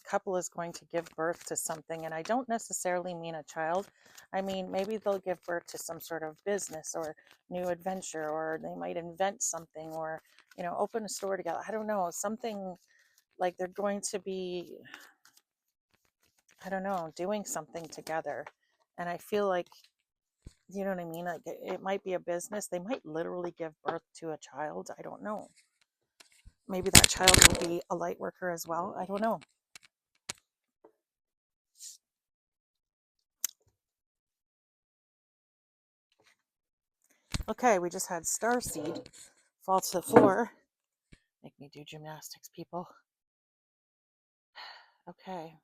couple is going to give birth to something, and I don't necessarily mean a child. I mean, maybe they'll give birth to some sort of business or new adventure, or they might invent something, or, open a store together. I don't know, something like they're going to be, I don't know, doing something together. And I feel like, you know what I mean? Like, it might be a business. They might literally give birth to a child. I don't know. Maybe that child will be a light worker as well. I don't know. Okay, we just had Starseed fall to the floor. Make me do gymnastics, people. Okay.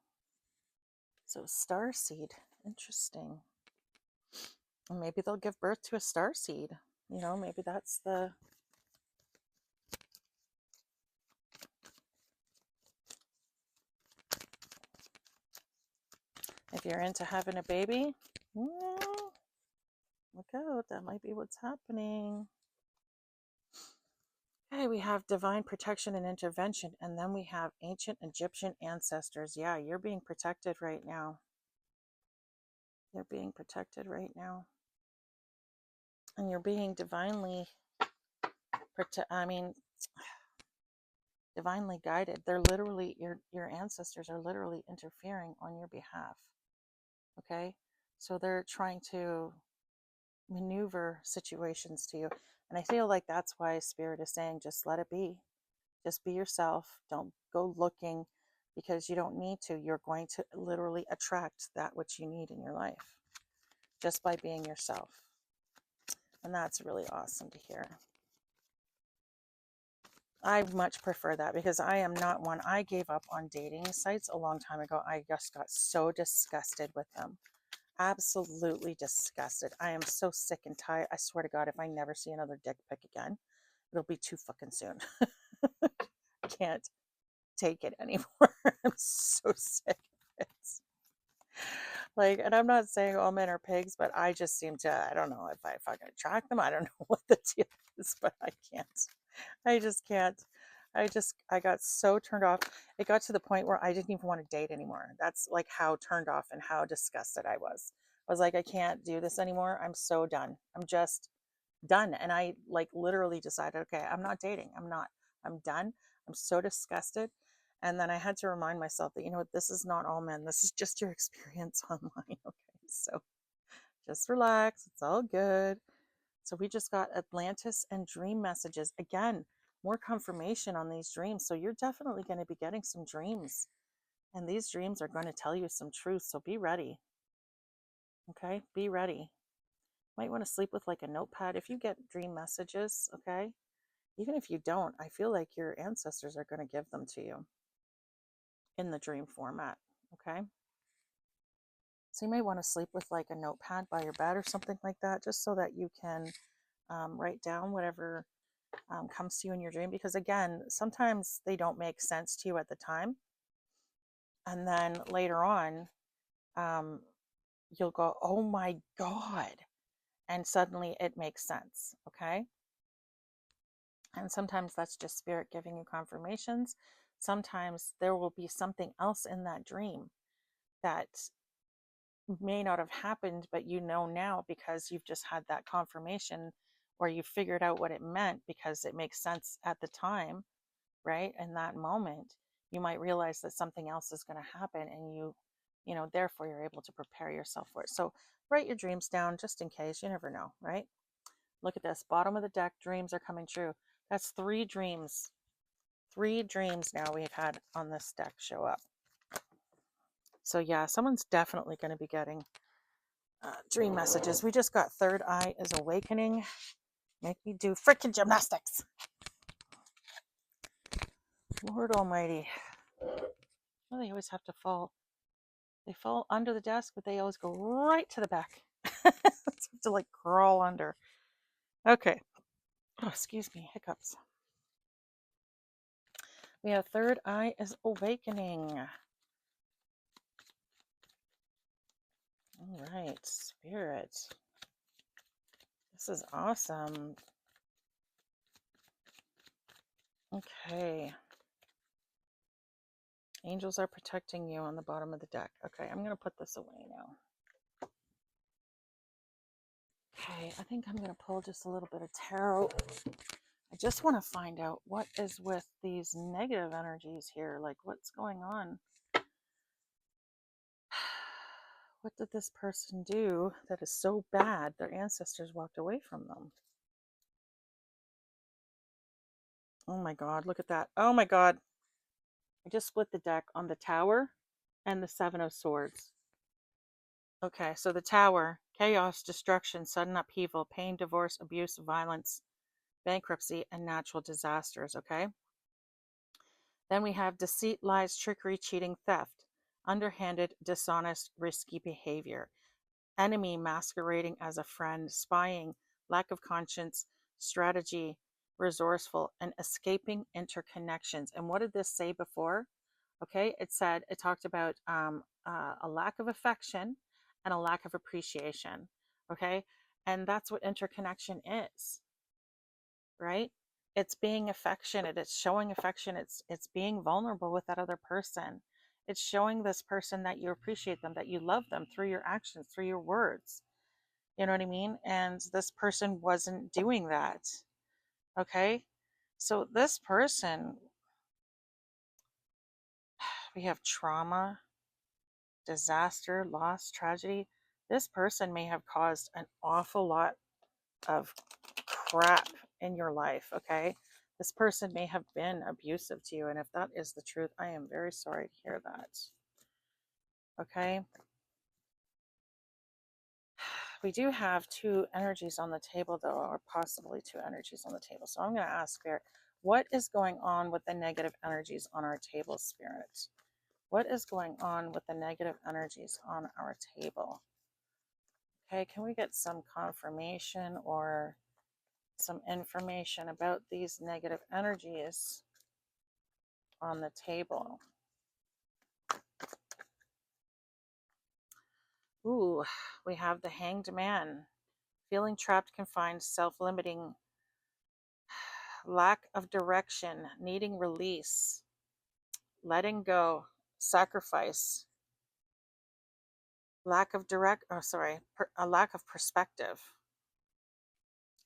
So Starseed. Interesting. Maybe they'll give birth to a starseed. You know, maybe that's the... If you're into having a baby, well, look out, that might be what's happening. Okay, we have divine protection and intervention, and then we have ancient Egyptian ancestors. Yeah, you're being protected right now. You're being protected right now. And you're being divinely divinely guided. They're literally, your ancestors are literally interfering on your behalf. Okay? So they're trying to maneuver situations to you. And I feel like that's why Spirit is saying, just let it be. Just be yourself. Don't go looking, because you don't need to. You're going to literally attract that which you need in your life just by being yourself. And that's really awesome to hear. I much prefer that, because I am not one. I gave up on dating sites a long time ago. I just got so disgusted with them. Absolutely disgusted. I am so sick and tired. I swear to God, if I never see another dick pic again, it'll be too fucking soon. I can't take it anymore. I'm so sick of it. Like, and I'm not saying all men are pigs, but I just seem to, I don't know if I fucking attract them. I don't know what the deal is, but I can't. I just can't. I got so turned off. It got to the point where I didn't even want to date anymore. That's like how turned off and how disgusted I was. I was like, I can't do this anymore. I'm so done. I'm just done. And I like literally decided, okay, I'm not dating. I'm done. I'm so disgusted. And then I had to remind myself that, you know what, this is not all men. This is just your experience online. Okay. So just relax. It's all good. So we just got Atlantis and dream messages. Again, more confirmation on these dreams. So you're definitely going to be getting some dreams. And these dreams are going to tell you some truth. So be ready. Okay? Be ready. Might want to sleep with like a notepad if you get dream messages. Okay? Even if you don't, I feel like your ancestors are going to give them to you in the dream format. Okay? So you may want to sleep with like a notepad by your bed or something like that, just so that you can write down whatever comes to you in your dream. Because again, sometimes they don't make sense to you at the time. And then later on, you'll go, oh my God. And suddenly it makes sense. Okay? And sometimes that's just spirit giving you confirmations. Sometimes there will be something else in that dream that may not have happened, but you know now because you've just had that confirmation, or you figured out what it meant because it makes sense at the time, right? In that moment, you might realize that something else is going to happen, and you know, therefore you're able to prepare yourself for it. So write your dreams down just in case. You never know, right? Look at this. Bottom of the deck, dreams are coming true. That's 3 dreams. 3 dreams now we've had on this deck show up. So yeah, someone's definitely going to be getting dream messages. We just got third eye is awakening. Make me do freaking gymnastics. Lord Almighty. Well, they always have to fall. They fall under the desk, but they always go right to the back. To like crawl under. Okay. Oh, excuse me, hiccups. We have third eye is awakening. All right, spirit. This is awesome. Okay. Angels are protecting you on the bottom of the deck. Okay, I'm going to put this away now. Okay, I think I'm going to pull just a little bit of tarot. I just want to find out what is with these negative energies here. Like, what's going on? What did this person do that is so bad their ancestors walked away from them? Oh my God, look at that. Oh my God. I just split the deck on the Tower and the Seven of Swords. Okay, so the Tower, chaos, destruction, sudden upheaval, pain, divorce, abuse, violence, bankruptcy, and natural disasters. Okay. Then we have deceit, lies, trickery, cheating, theft, underhanded, dishonest, risky behavior, enemy masquerading as a friend, spying, lack of conscience, strategy, resourceful, and escaping interconnections. And what did this say before? Okay, it talked about a lack of affection and a lack of appreciation. Okay, and that's what interconnection is, right? It's being affectionate, it's showing affection, it's being vulnerable with that other person. It's showing this person that you appreciate them, that you love them through your actions, through your words. You know what I mean? And this person wasn't doing that. Okay? So this person, we have trauma, disaster, loss, tragedy. This person may have caused an awful lot of crap in your life, okay? This person may have been abusive to you, and if that is the truth, I am very sorry to hear that. Okay? We do have two energies on the table, though, or possibly two energies on the table. So I'm going to ask Spirit, what is going on with the negative energies on our table, Spirit? What is going on with the negative energies on our table? Okay, can we get some confirmation or some information about these negative energies on the table? Ooh, we have the Hanged Man. Feeling trapped, confined, self-limiting, lack of direction, needing release, letting go, sacrifice, a lack of perspective.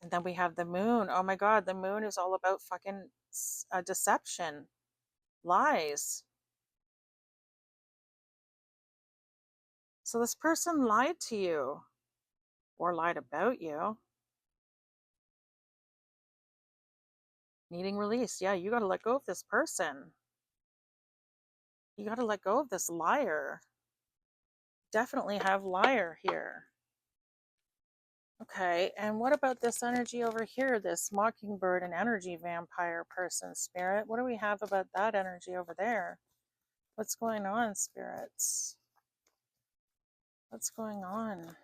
And then we have the Moon. Oh my God, the Moon is all about fucking deception, lies. So this person lied to you or lied about you. Needing release. Yeah, you got to let go of this person. You got to let go of this liar. Definitely have liar here. Okay, and what about this energy over here, this mockingbird and energy vampire person, Spirit? What do we have about that energy over there? What's going on, spirits? What's going on?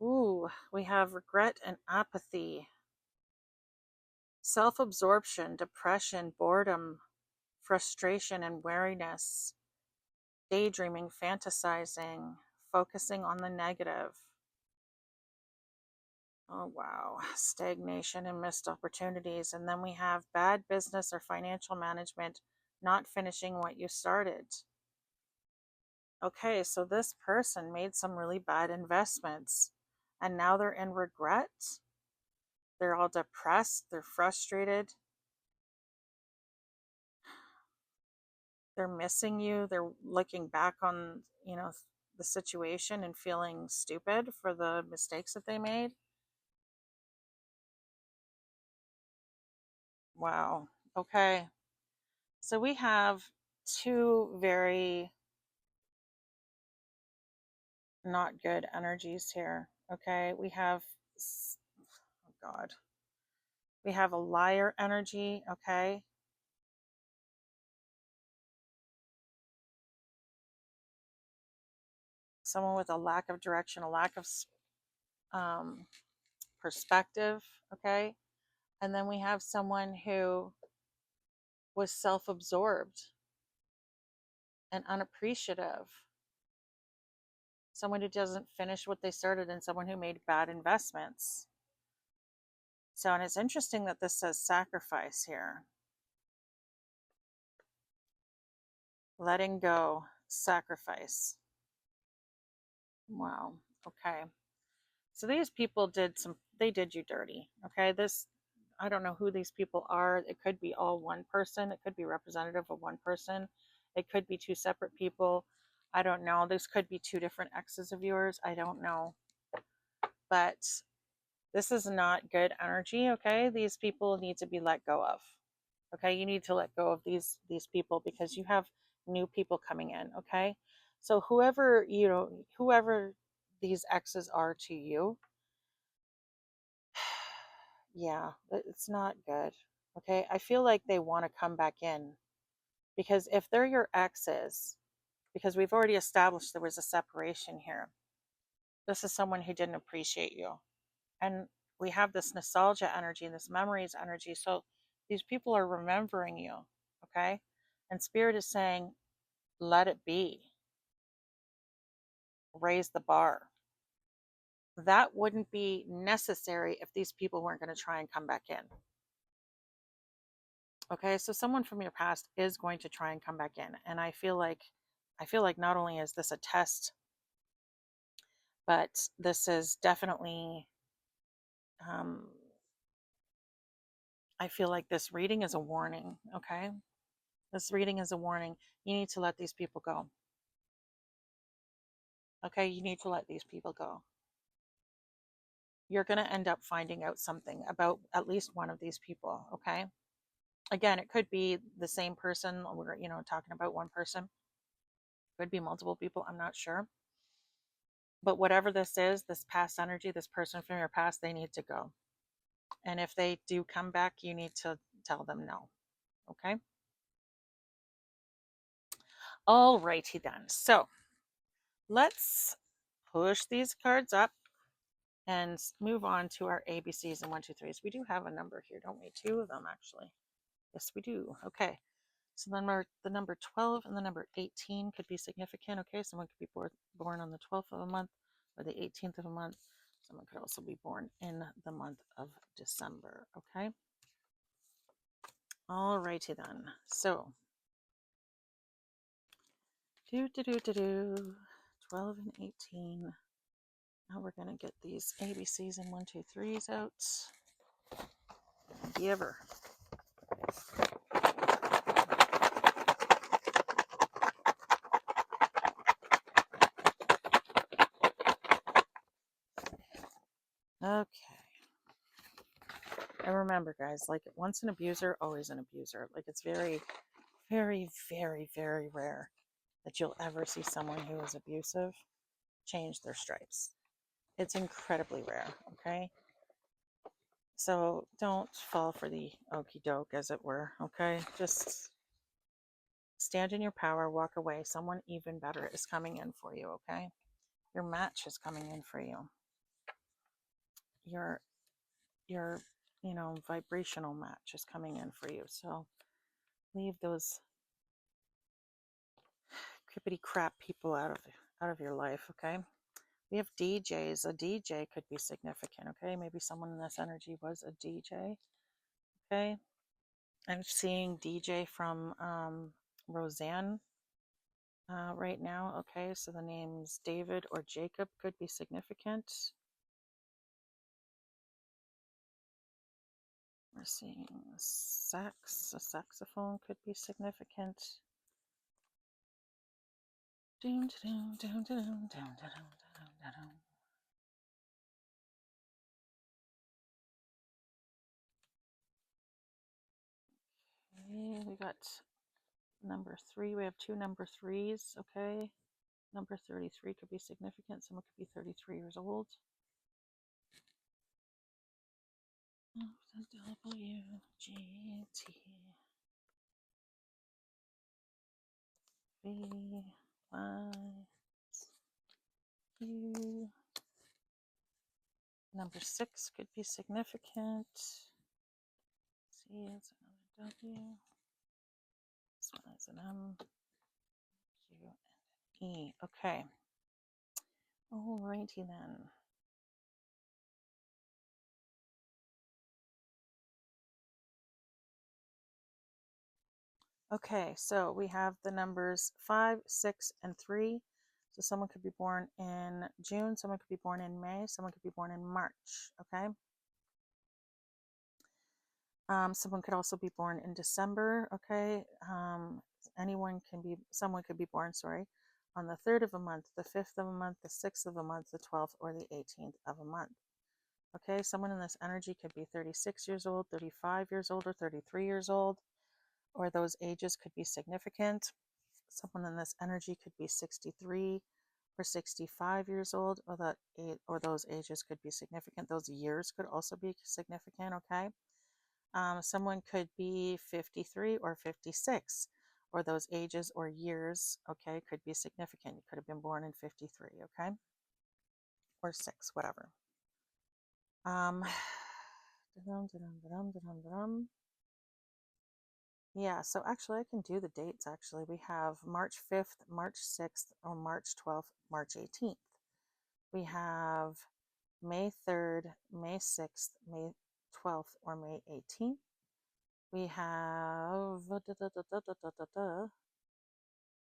Ooh, we have regret and apathy, self-absorption, depression, boredom, frustration and weariness, daydreaming, fantasizing, focusing on the negative. Oh, wow. Stagnation and missed opportunities. And then we have bad business or financial management, not finishing what you started. Okay, so this person made some really bad investments and now they're in regret. They're all depressed. They're frustrated. They're missing you. They're looking back on, the situation and feeling stupid for the mistakes that they made. Wow. Okay. So we have two very not good energies here. Okay. Oh God. We have a liar energy. Okay. Someone with a lack of direction, a lack of um, perspective. Okay. And then we have someone who was self absorbed and unappreciative. Someone who doesn't finish what they started and someone who made bad investments. So, and it's interesting that this says sacrifice here. Letting go, sacrifice. Wow. Okay. So these people they did you dirty. Okay. I don't know who these people are. It could be all one person. It could be representative of one person. It could be two separate people. I don't know. This could be two different exes of yours. I don't know. But this is not good energy. Okay. These people need to be let go of. Okay, you need to let go of these people because you have new people coming in. Okay, so whoever whoever these exes are to you, yeah, it's not good. Okay, I feel like they want to come back in because if they're your exes, because we've already established there was a separation here, this is someone who didn't appreciate you. And we have this nostalgia energy and this memories energy. So these people are remembering you. Okay. And spirit is saying, let it be, raise the bar. That wouldn't be necessary if these people weren't going to try and come back in. Okay. So someone from your past is going to try and come back in. And I feel like not only is this a test, but this is definitely, um, I feel like this reading is a warning. Okay. This reading is a warning. You need to let these people go. Okay, you need to let these people go. You're going to end up finding out something about at least one of these people. Okay. Again, it could be the same person. We're, talking about one person. Could be multiple people. I'm not sure. But whatever this is, this past energy, this person from your past, they need to go. And if they do come back, you need to tell them no. Okay. All righty then. So let's push these cards up and move on to our ABCs and 1, 2, 3s. We do have a number here, don't we? 2 of them, actually. Yes, we do. Okay. So then the number 12 and the number 18 could be significant. Okay, someone could be born on the 12th of a month or the 18th of a month. Someone could also be born in the month of December. Okay. All righty then. So, 12 and 18. Now we're going to get these ABCs and 1, 2, 3s out. Giver. Okay. And remember, guys, like once an abuser, always an abuser. Like it's very, very, very, very rare that you'll ever see someone who is abusive change their stripes. It's incredibly rare, okay? So don't fall for the okie doke, as it were, okay? Just stand in your power, walk away. Someone even better is coming in for you, okay? Your match is coming in for you. Your vibrational match is coming in for you. So leave those crippity crap people out of your life, okay? We have DJs. A DJ could be significant, okay? Maybe someone in this energy was a DJ, okay? I'm seeing DJ from Roseanne right now, okay? So the names David or Jacob could be significant. We're seeing sax, a saxophone could be significant. Doom, doom, doom, doom, doom, doom, doom, doom. Okay, we got number 3. We have 2 number 3s, okay? Number 33 could be significant. Someone could be 33 years old. WGT VYU. Number 6 could be significant. C is another W. This one is an M. Q and E. Okay. Alrighty then. Okay, so we have the numbers 5, 6, and 3. So someone could be born in June, someone could be born in May, someone could be born in March, okay? Someone could also be born in December, okay? Someone could be born, on the 3rd of a month, the 5th of a month, the 6th of a month, the 12th, or the 18th of a month. Okay, someone in this energy could be 36 years old, 35 years old, or 33 years old. or those ages could be significant. Someone in this energy could be 63 or 65 years old, or those ages could be significant. Those years could also be significant, okay? Someone could be 53 or 56, or those ages or years, okay, could be significant. You could have been born in 53, okay? Or 6, whatever. Yeah, so actually I can do the dates actually. We have March 5th, March 6th, or March 12th, March 18th. We have May 3rd, May 6th, May 12th, or May 18th. We have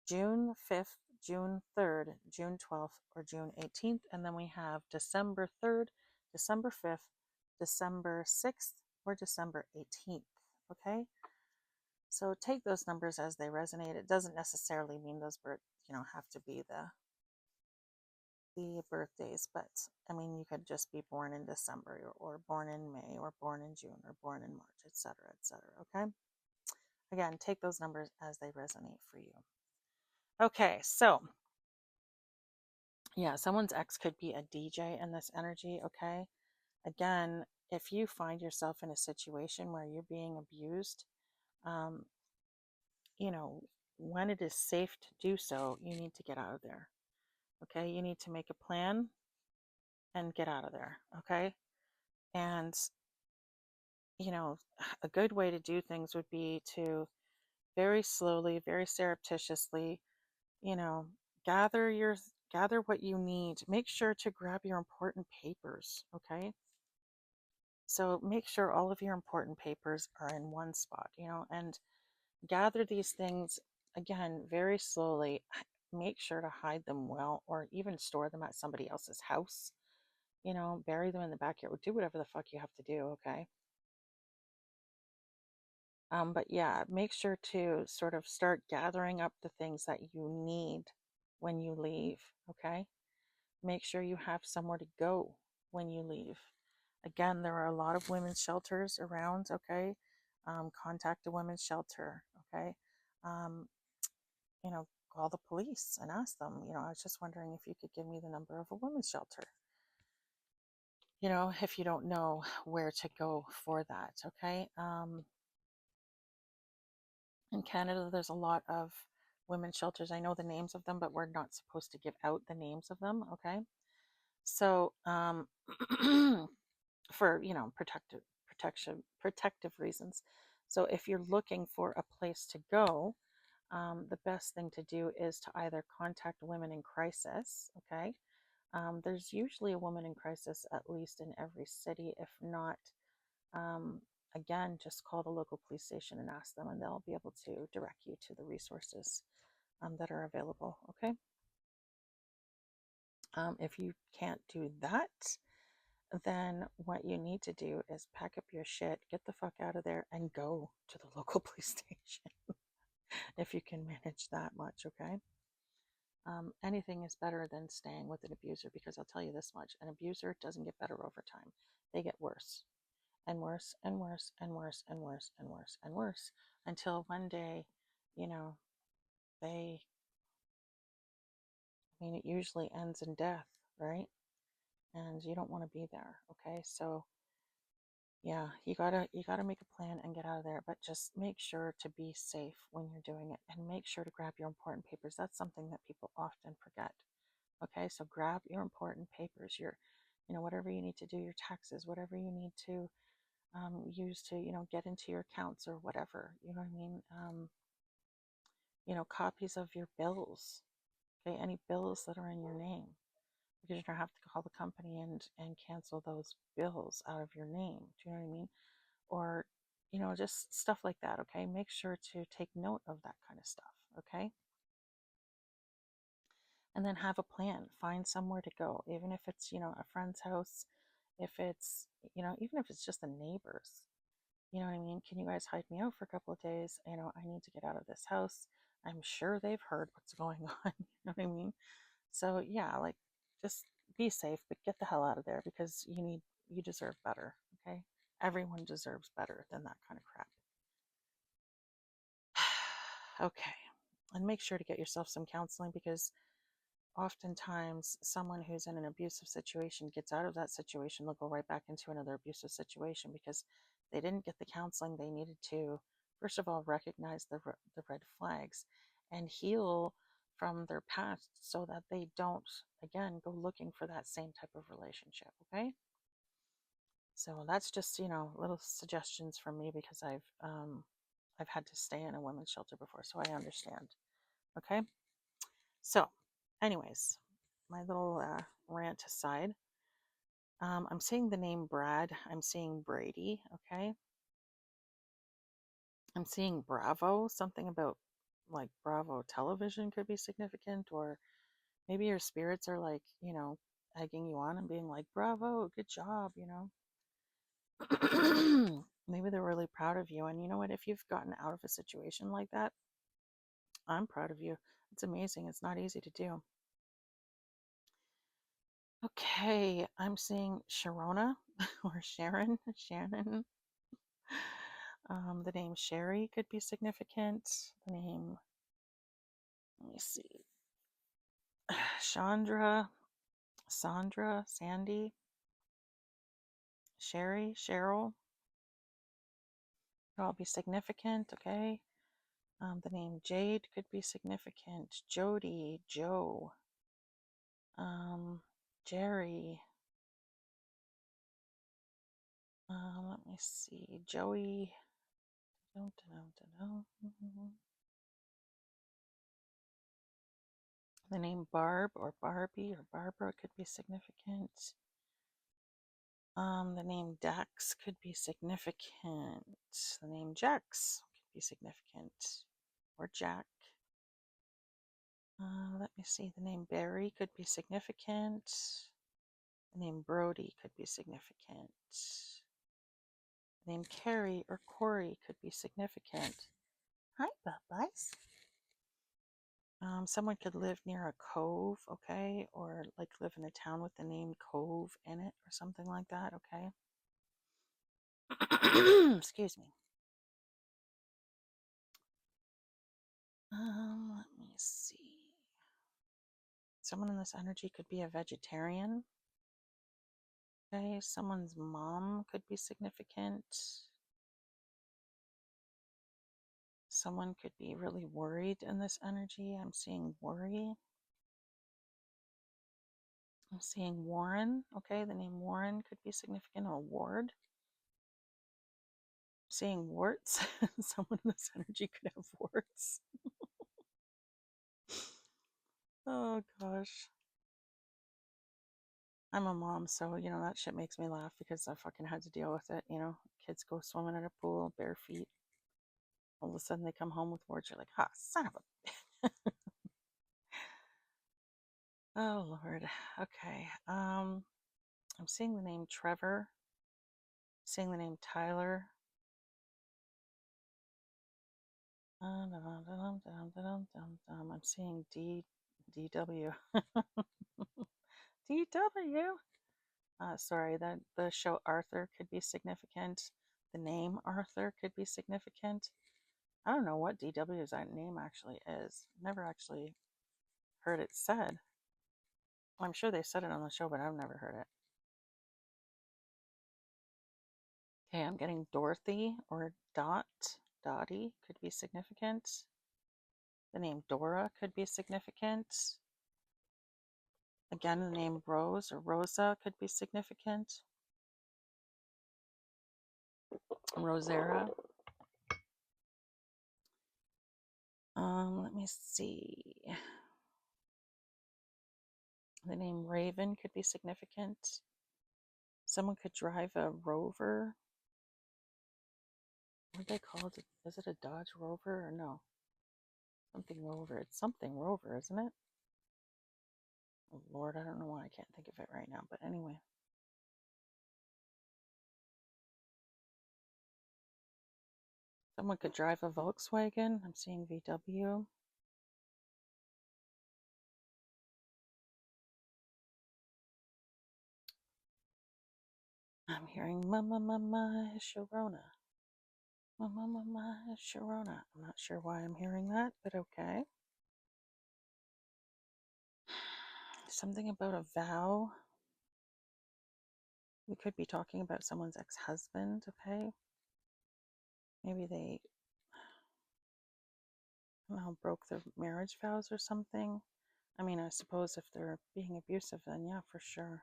June 5th, June 3rd, June 12th, or June 18th. And then we have December 3rd, December 5th, December 6th, or December 18th. Okay? So take those numbers as they resonate. It doesn't necessarily mean those have to be the birthdays, but I mean, you could just be born in December, or born in May, or born in June, or born in March, etc., etc. Okay? Again, take those numbers as they resonate for you. Okay, so yeah, someone's ex could be a DJ in this energy, okay? Again, if you find yourself in a situation where you're being abused, um, when it is safe to do so, you need to get out of there, okay? You need to make a plan and get out of there, okay? And, a good way to do things would be to very slowly, very surreptitiously, you know, gather your gather what you need. Make sure to grab your important papers, okay? So make sure all of your important papers are in one spot, and gather these things again very slowly. Make sure to hide them well, or even store them at somebody else's house. Bury them in the backyard. Do whatever the fuck you have to do, okay? But yeah, make sure to sort of start gathering up the things that you need when you leave, okay? Make sure you have somewhere to go when you leave. Again, there are a lot of women's shelters around, okay? Contact a women's shelter, okay? Um, call the police and ask them, I was just wondering if you could give me the number of a women's shelter, if you don't know where to go for that, okay? In Canada, there's a lot of women's shelters. I know the names of them, but we're not supposed to give out the names of them, okay? So, for protective reasons. So if you're looking for a place to go, the best thing to do is to either contact Women in Crisis. Okay, there's usually a woman in crisis at least in every city. If not, um, again, just call the local police station and ask them, and they'll be able to direct you to the resources that are available. Okay. If you can't do that, then what you need to do is pack up your shit, get the fuck out of there, and go to the local police station if you can manage that much, okay? Anything is better than staying with an abuser, because I'll tell you this much: an abuser doesn't get better over time. They get worse and worse and worse and worse and worse and worse and worse until one day, you know, they, it usually ends in death, right? And you don't want to be there, okay? So yeah, you gotta make a plan and get out of there, but just make sure to be safe when you're doing it, and make sure to grab your important papers. That's something that people often forget. Okay, so grab your important papers, whatever you need to do, your taxes, whatever you need to use to, get into your accounts or whatever. You know what I mean? Copies of your bills. Okay, any bills that are in your name, because you're gonna have to call the company and cancel those bills out of your name. Do you know what I mean? Or just stuff like that. Okay, make sure to take note of that kind of stuff. Okay, and then have a plan. Find somewhere to go, even if it's a friend's house, if it's even if it's just the neighbors. You know what I mean? Can you guys hide me out for a couple of days? I need to get out of this house. I'm sure they've heard what's going on. You know what I mean? So yeah, like, just be safe, but get the hell out of there, because you deserve better. Okay, everyone deserves better than that kind of crap. Okay. And make sure to get yourself some counseling, because oftentimes someone who's in an abusive situation gets out of that situation, they'll go right back into another abusive situation because they didn't get the counseling they needed to, first of all, recognize the red flags and heal from their past so that they don't, again, go looking for that same type of relationship. Okay. So that's just, little suggestions from me, because I've had to stay in a women's shelter before, so I understand. Okay. So, anyways, my little rant aside, I'm seeing the name Brad. I'm seeing Brady. Okay. I'm seeing Bravo. Something about like Bravo television could be significant, or maybe your spirits are like, egging you on and being like, Bravo, good job, Maybe they're really proud of you. And you know what? If you've gotten out of a situation like that, I'm proud of you. It's amazing. It's not easy to do. Okay, I'm seeing Sharona or Sharon, Shannon. The name Sherry could be significant. The name, let me see, Chandra, Sandra, Sandy, Sherry, Cheryl. Could all be significant. Okay. The name Jade could be significant. Jody, Joe, Jerry. Let me see, Joey. The name Barb or Barbie or Barbara could be significant. The name Dax could be significant. The name Jax could be significant. Or Jack. Let me see. The name Barry could be significant. The name Brody could be significant. The name Carrie or Corey could be significant. Hi, Bubbies. Someone could live near a cove, okay? Or like live in a town with the name Cove in it or something like that, okay? Excuse me. Let me see. Someone in this energy could be a vegetarian. Okay, someone's mom could be significant. Someone could be really worried in this energy. I'm seeing worry. I'm seeing Warren. Okay, the name Warren could be significant, or Ward. I'm seeing warts. Someone in this energy could have warts. Oh gosh. I'm a mom, so that shit makes me laugh because I fucking had to deal with it. Kids go swimming in a pool bare feet. All of a sudden they come home with warts. You're like, ah, son of a. Oh Lord. Okay. I'm seeing the name Trevor. Seeing the name Tyler. I'm seeing DW. DW. Sorry, that the show Arthur could be significant. The name Arthur could be significant. I don't know what DW's name actually is. Never actually heard it said. I'm sure they said it on the show, but I've never heard it. Okay, I'm getting Dorothy or Dottie could be significant. The name Dora could be significant. Again, the name Rose or Rosa could be significant. Rosera. Let me see. The name Raven could be significant. Someone could drive a Rover. What are they called? Is it a Dodge Rover or no? Something Rover. It's something Rover, isn't it? Oh Lord, I don't know why I can't think of it right now, but anyway. Someone could drive a Volkswagen. I'm seeing VW. I'm hearing Mama Sharona. Sharona. I'm not sure why I'm hearing that, but okay. Something about a vow. We could be talking about someone's ex-husband, okay? Maybe they, I don't know, broke their marriage vows or something. I mean, I suppose if they're being abusive, then yeah, for sure.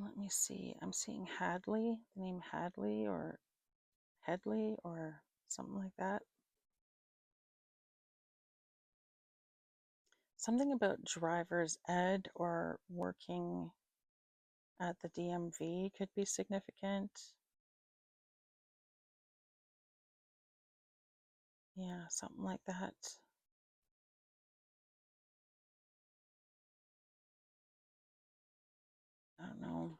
Let me see. I'm seeing Hadley, the name Hadley or Headley or something like that. Something about driver's ed or working at the DMV could be significant. Yeah, something like that. I don't know.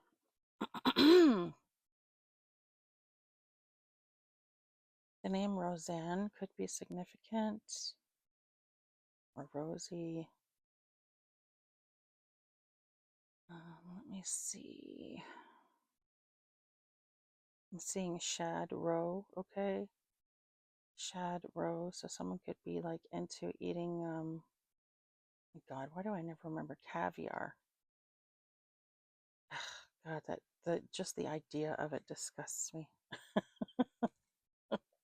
The name Roseanne could be significant. Or Rosie. Let me see. I'm seeing Shad Row, okay? Shad Row. So someone could be like into eating, my God, why do I never remember caviar? God, just the idea of it disgusts me.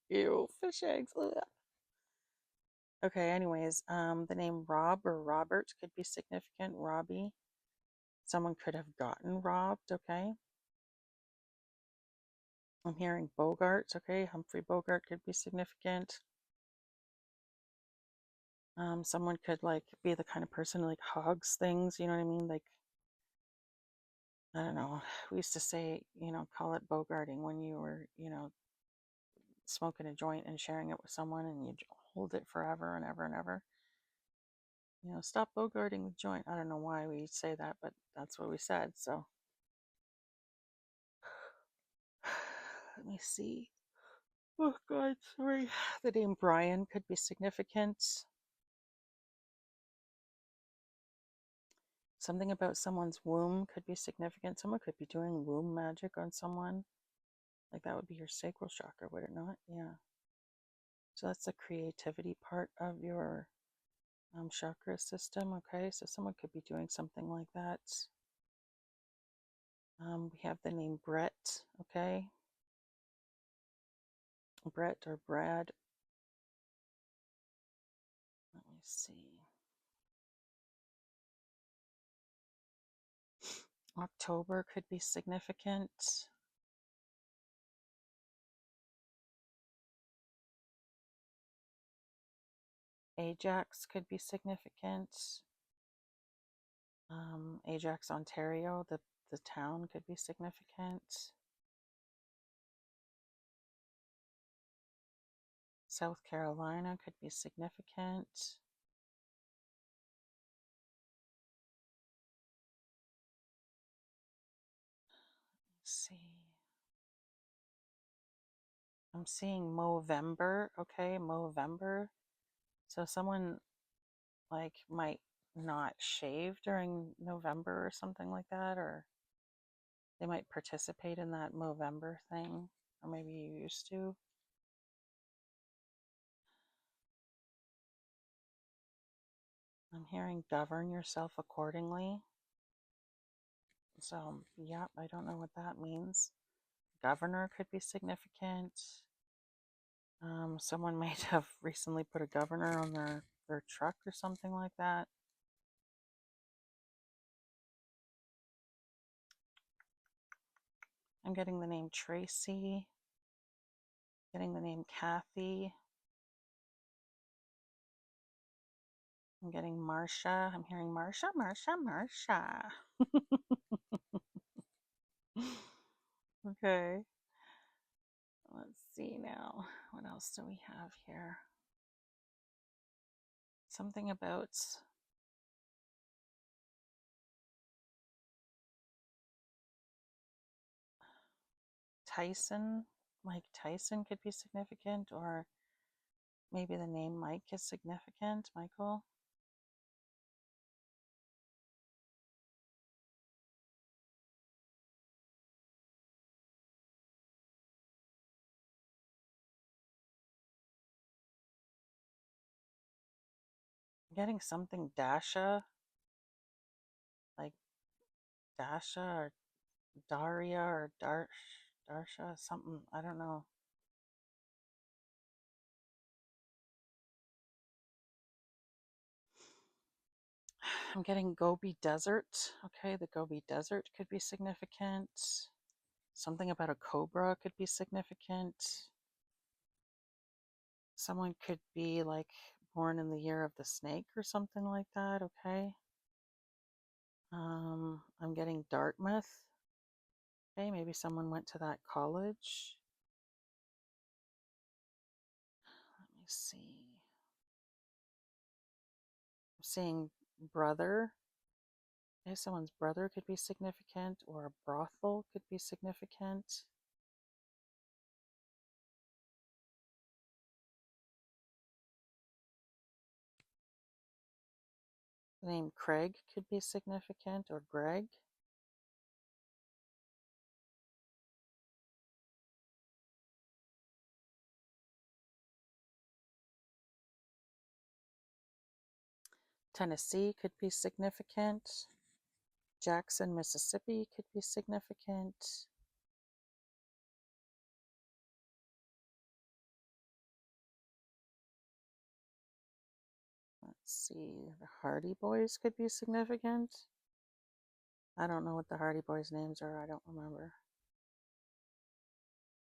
Ew, fish eggs. Ugh. Okay, anyways, the name Rob or Robert could be significant. Robbie. Someone could have gotten robbed, okay? I'm hearing Bogart, okay? Humphrey Bogart could be significant. Someone could like be the kind of person who like hugs things, you know what I mean? Like, I don't know. We used to say, call it bogarting when you were, smoking a joint and sharing it with someone and you hold it forever and ever and ever. Stop bogarting the joint. I don't know why we say that, but that's what we said. So let me see. Oh God, sorry. The name Brian could be significant. Something about someone's womb could be significant. Someone could be doing womb magic on someone. Like that would be your sacral chakra, would it not? Yeah. So that's the creativity part of your chakra system. Okay, so someone could be doing something like that. We have the name Brett. Okay, Brett or Brad. Let me see. October could be significant. Ajax could be significant. Ajax, Ontario, the town could be significant. South Carolina could be significant. Let's see. I'm seeing Movember. Okay, Movember. So someone like might not shave during November or something like that, or they might participate in that Movember thing, or maybe you used to. I'm hearing govern yourself accordingly. So, yeah, I don't know what that means. Governor could be significant. Someone might have recently put a governor on their truck or something like that. I'm getting the name Tracy, getting the name Kathy. I'm getting Marsha. I'm hearing Marsha, Marsha, Marsha. Okay. Let's see now. What else do we have here? Something about Tyson. Mike Tyson could be significant, or maybe the name Mike is significant. Michael. getting something Dasha, like Dasha or Daria or Darsha, something, I don't know. I'm getting Gobi Desert. Okay, the Gobi Desert could be significant. Something about a cobra could be significant. Someone could be like born in the year of the snake or something like that. Okay. I'm getting Dartmouth. Okay, maybe someone went to that college. Let me see. I'm seeing brother. Okay, someone's brother could be significant, or a brothel could be significant. The name Craig could be significant, or Greg. Tennessee could be significant. Jackson, Mississippi could be significant. Let's see, the Hardy Boys could be significant. I don't know what the Hardy Boys' names are, I don't remember.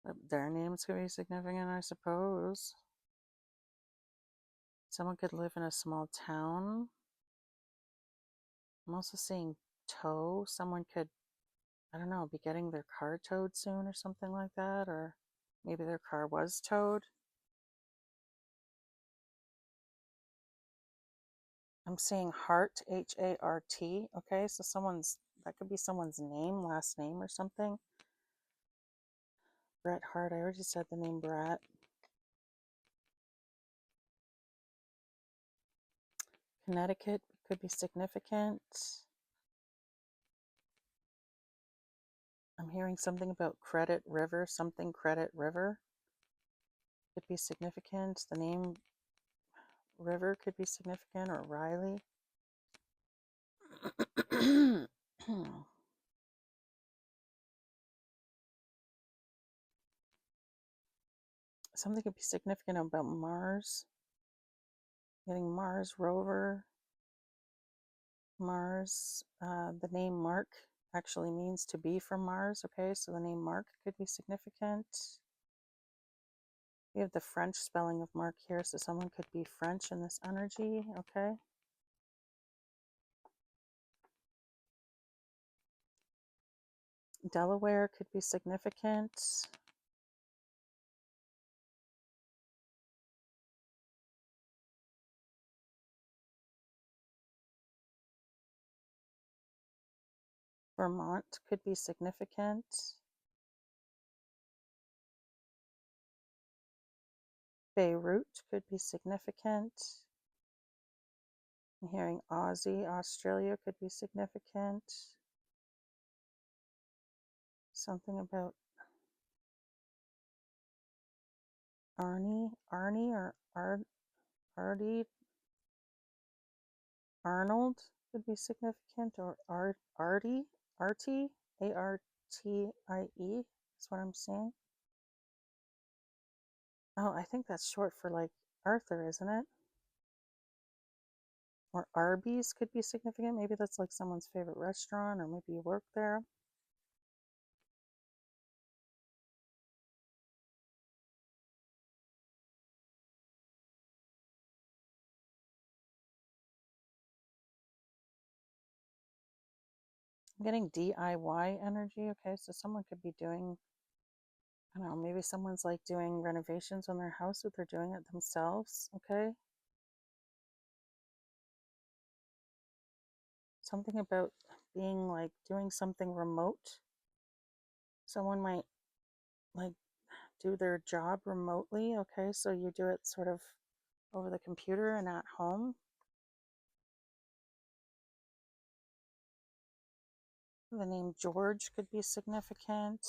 But their names could be significant, I suppose. Someone could live in a small town. I'm also seeing tow. Someone could, I don't know, be getting their car towed soon or something like that, or maybe their car was towed. I'm seeing Hart, H-A-R-T. Okay, so that could be someone's name, last name or something. Bret Hart, I already said the name Bret. Connecticut could be significant. I'm hearing something about Credit River, something Credit River could be significant. The name River could be significant, or Riley. Something could be significant about Mars. Getting Mars rover. Mars, the name Mark actually means to be from Mars. Okay, so the name Mark could be significant. We have the French spelling of Mark here, so someone could be French in this energy. Okay. Delaware could be significant. Vermont could be significant. Beirut could be significant. I'm hearing Aussie, Australia could be significant. Something about Arnie or Artie, Arnold could be significant, or Artie, A-R-T-I-E is what I'm saying. Oh, I think that's short for like Arthur, isn't it? Or Arby's could be significant. Maybe that's like someone's favorite restaurant, or maybe you work there. I'm getting DIY energy. Okay, so someone could be doing, I don't know, maybe someone's like doing renovations on their house, but they're doing it themselves. Okay. Something about being like doing something remote. Someone might like do their job remotely. Okay, so you do it sort of over the computer and at home. The name George could be significant.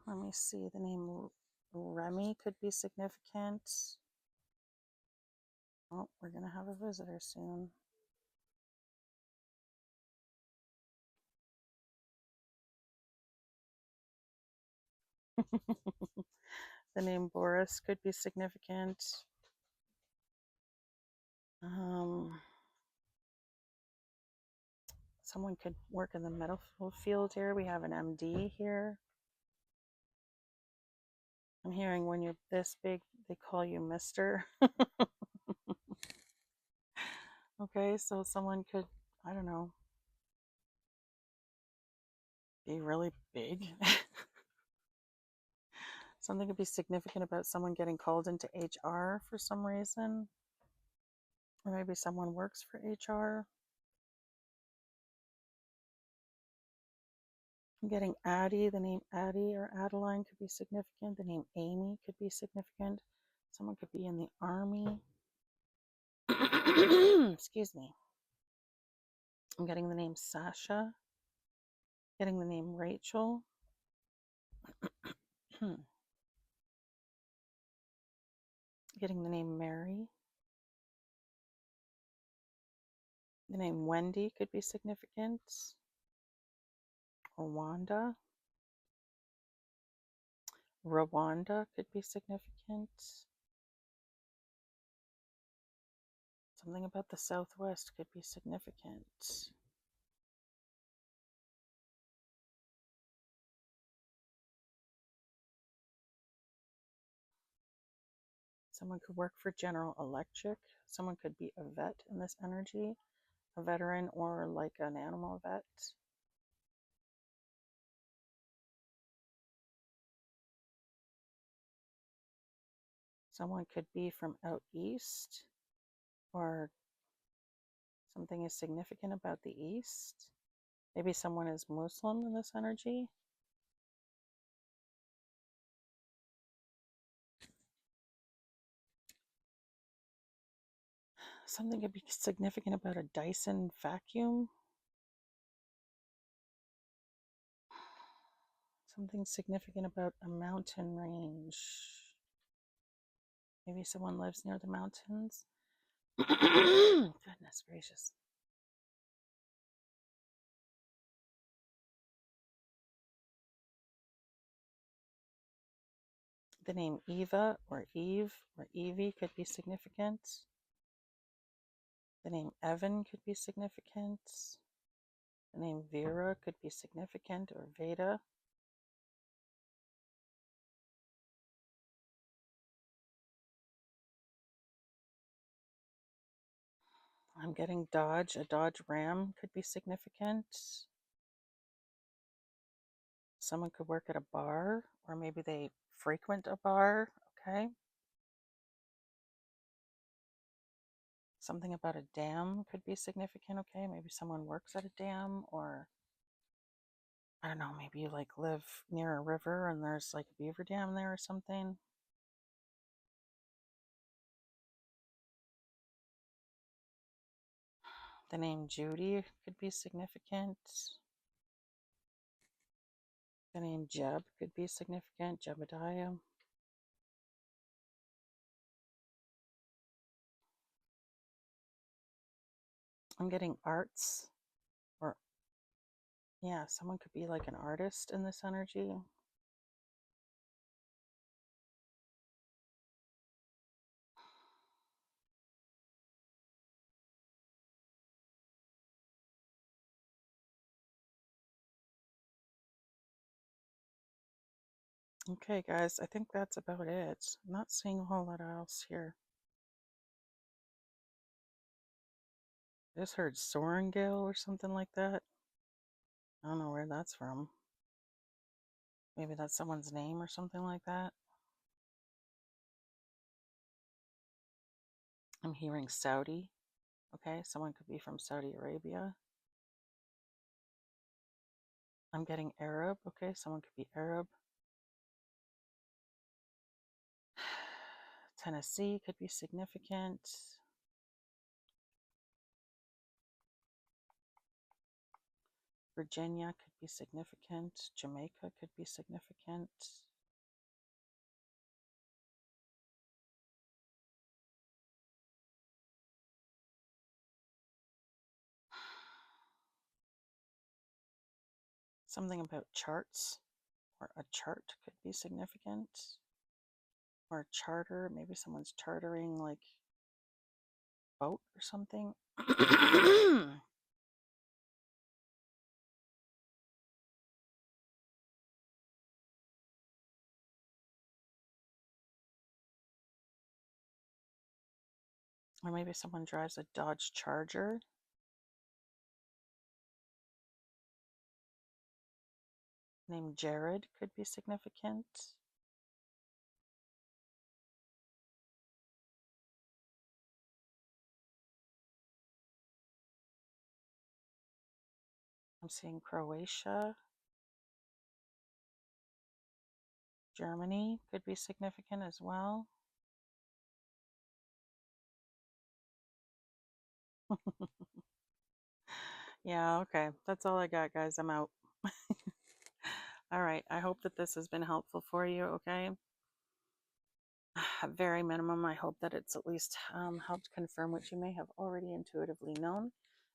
Let me see. The name Remy could be significant. Oh, we're going to have a visitor soon. The name Boris could be significant. Someone could work in the medical field here. We have an MD here. I'm hearing when you're this big, they call you Mr. Okay, so someone could, I don't know, be really big. Something could be significant about someone getting called into HR for some reason. Or maybe someone works for HR. I'm getting Addie. The name Addie or Adeline could be significant. The name Amy could be significant. Someone could be in the army. Excuse me. I'm getting the name Sasha. Getting the name Rachel. Getting the name Mary. The name Wendy could be significant. Or Wanda. Rwanda could be significant. Something about the Southwest could be significant. Someone could work for General Electric. Someone could be a vet in this energy, a veteran or like an animal vet. Someone could be from out east, or something is significant about the east. Maybe someone is Muslim in this energy. Something could be significant about a Dyson vacuum. Something significant about a mountain range. Maybe someone lives near the mountains. Goodness gracious. The name Eva or Eve or Evie could be significant. The name Evan could be significant. The name Vera could be significant, or Veda. I'm getting Dodge. A Dodge Ram could be significant. Someone could work at a bar, or maybe they frequent a bar. Okay. Something about a dam could be significant. Okay. Maybe someone works at a dam, or I don't know, maybe you like live near a river and there's like a beaver dam there or something. The name Judy could be significant. The name Jeb could be significant. Jebediah. I'm getting arts, or yeah, someone could be like an artist in this energy. Okay, guys, I think that's about it. I'm not seeing a whole lot else here. I just heard Sorengale or something like that. I don't know where that's from. Maybe that's someone's name or something like that. I'm hearing Saudi. Okay, someone could be from Saudi Arabia. I'm getting Arab. Okay, someone could be Arab. Tennessee could be significant. Virginia could be significant. Jamaica could be significant. Something about charts, or a chart could be significant. Or a charter, maybe someone's chartering like boat or something. Or maybe someone drives a Dodge Charger. Named Jared could be significant. I'm seeing Croatia. Germany could be significant as well. Yeah, okay. That's all I got, guys. I'm out. All right. I hope that this has been helpful for you, okay? At very minimum, I hope that it's at least helped confirm what you may have already intuitively known.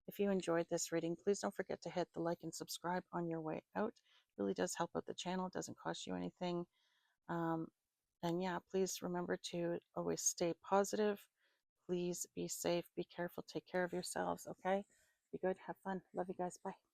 If you enjoyed this reading, please don't forget to hit the like and subscribe on your way out. It really does help out the channel. It doesn't cost you anything. And yeah, please remember to always stay positive. Please be safe, be careful, take care of yourselves, okay? Be good, have fun. Love you guys. Bye.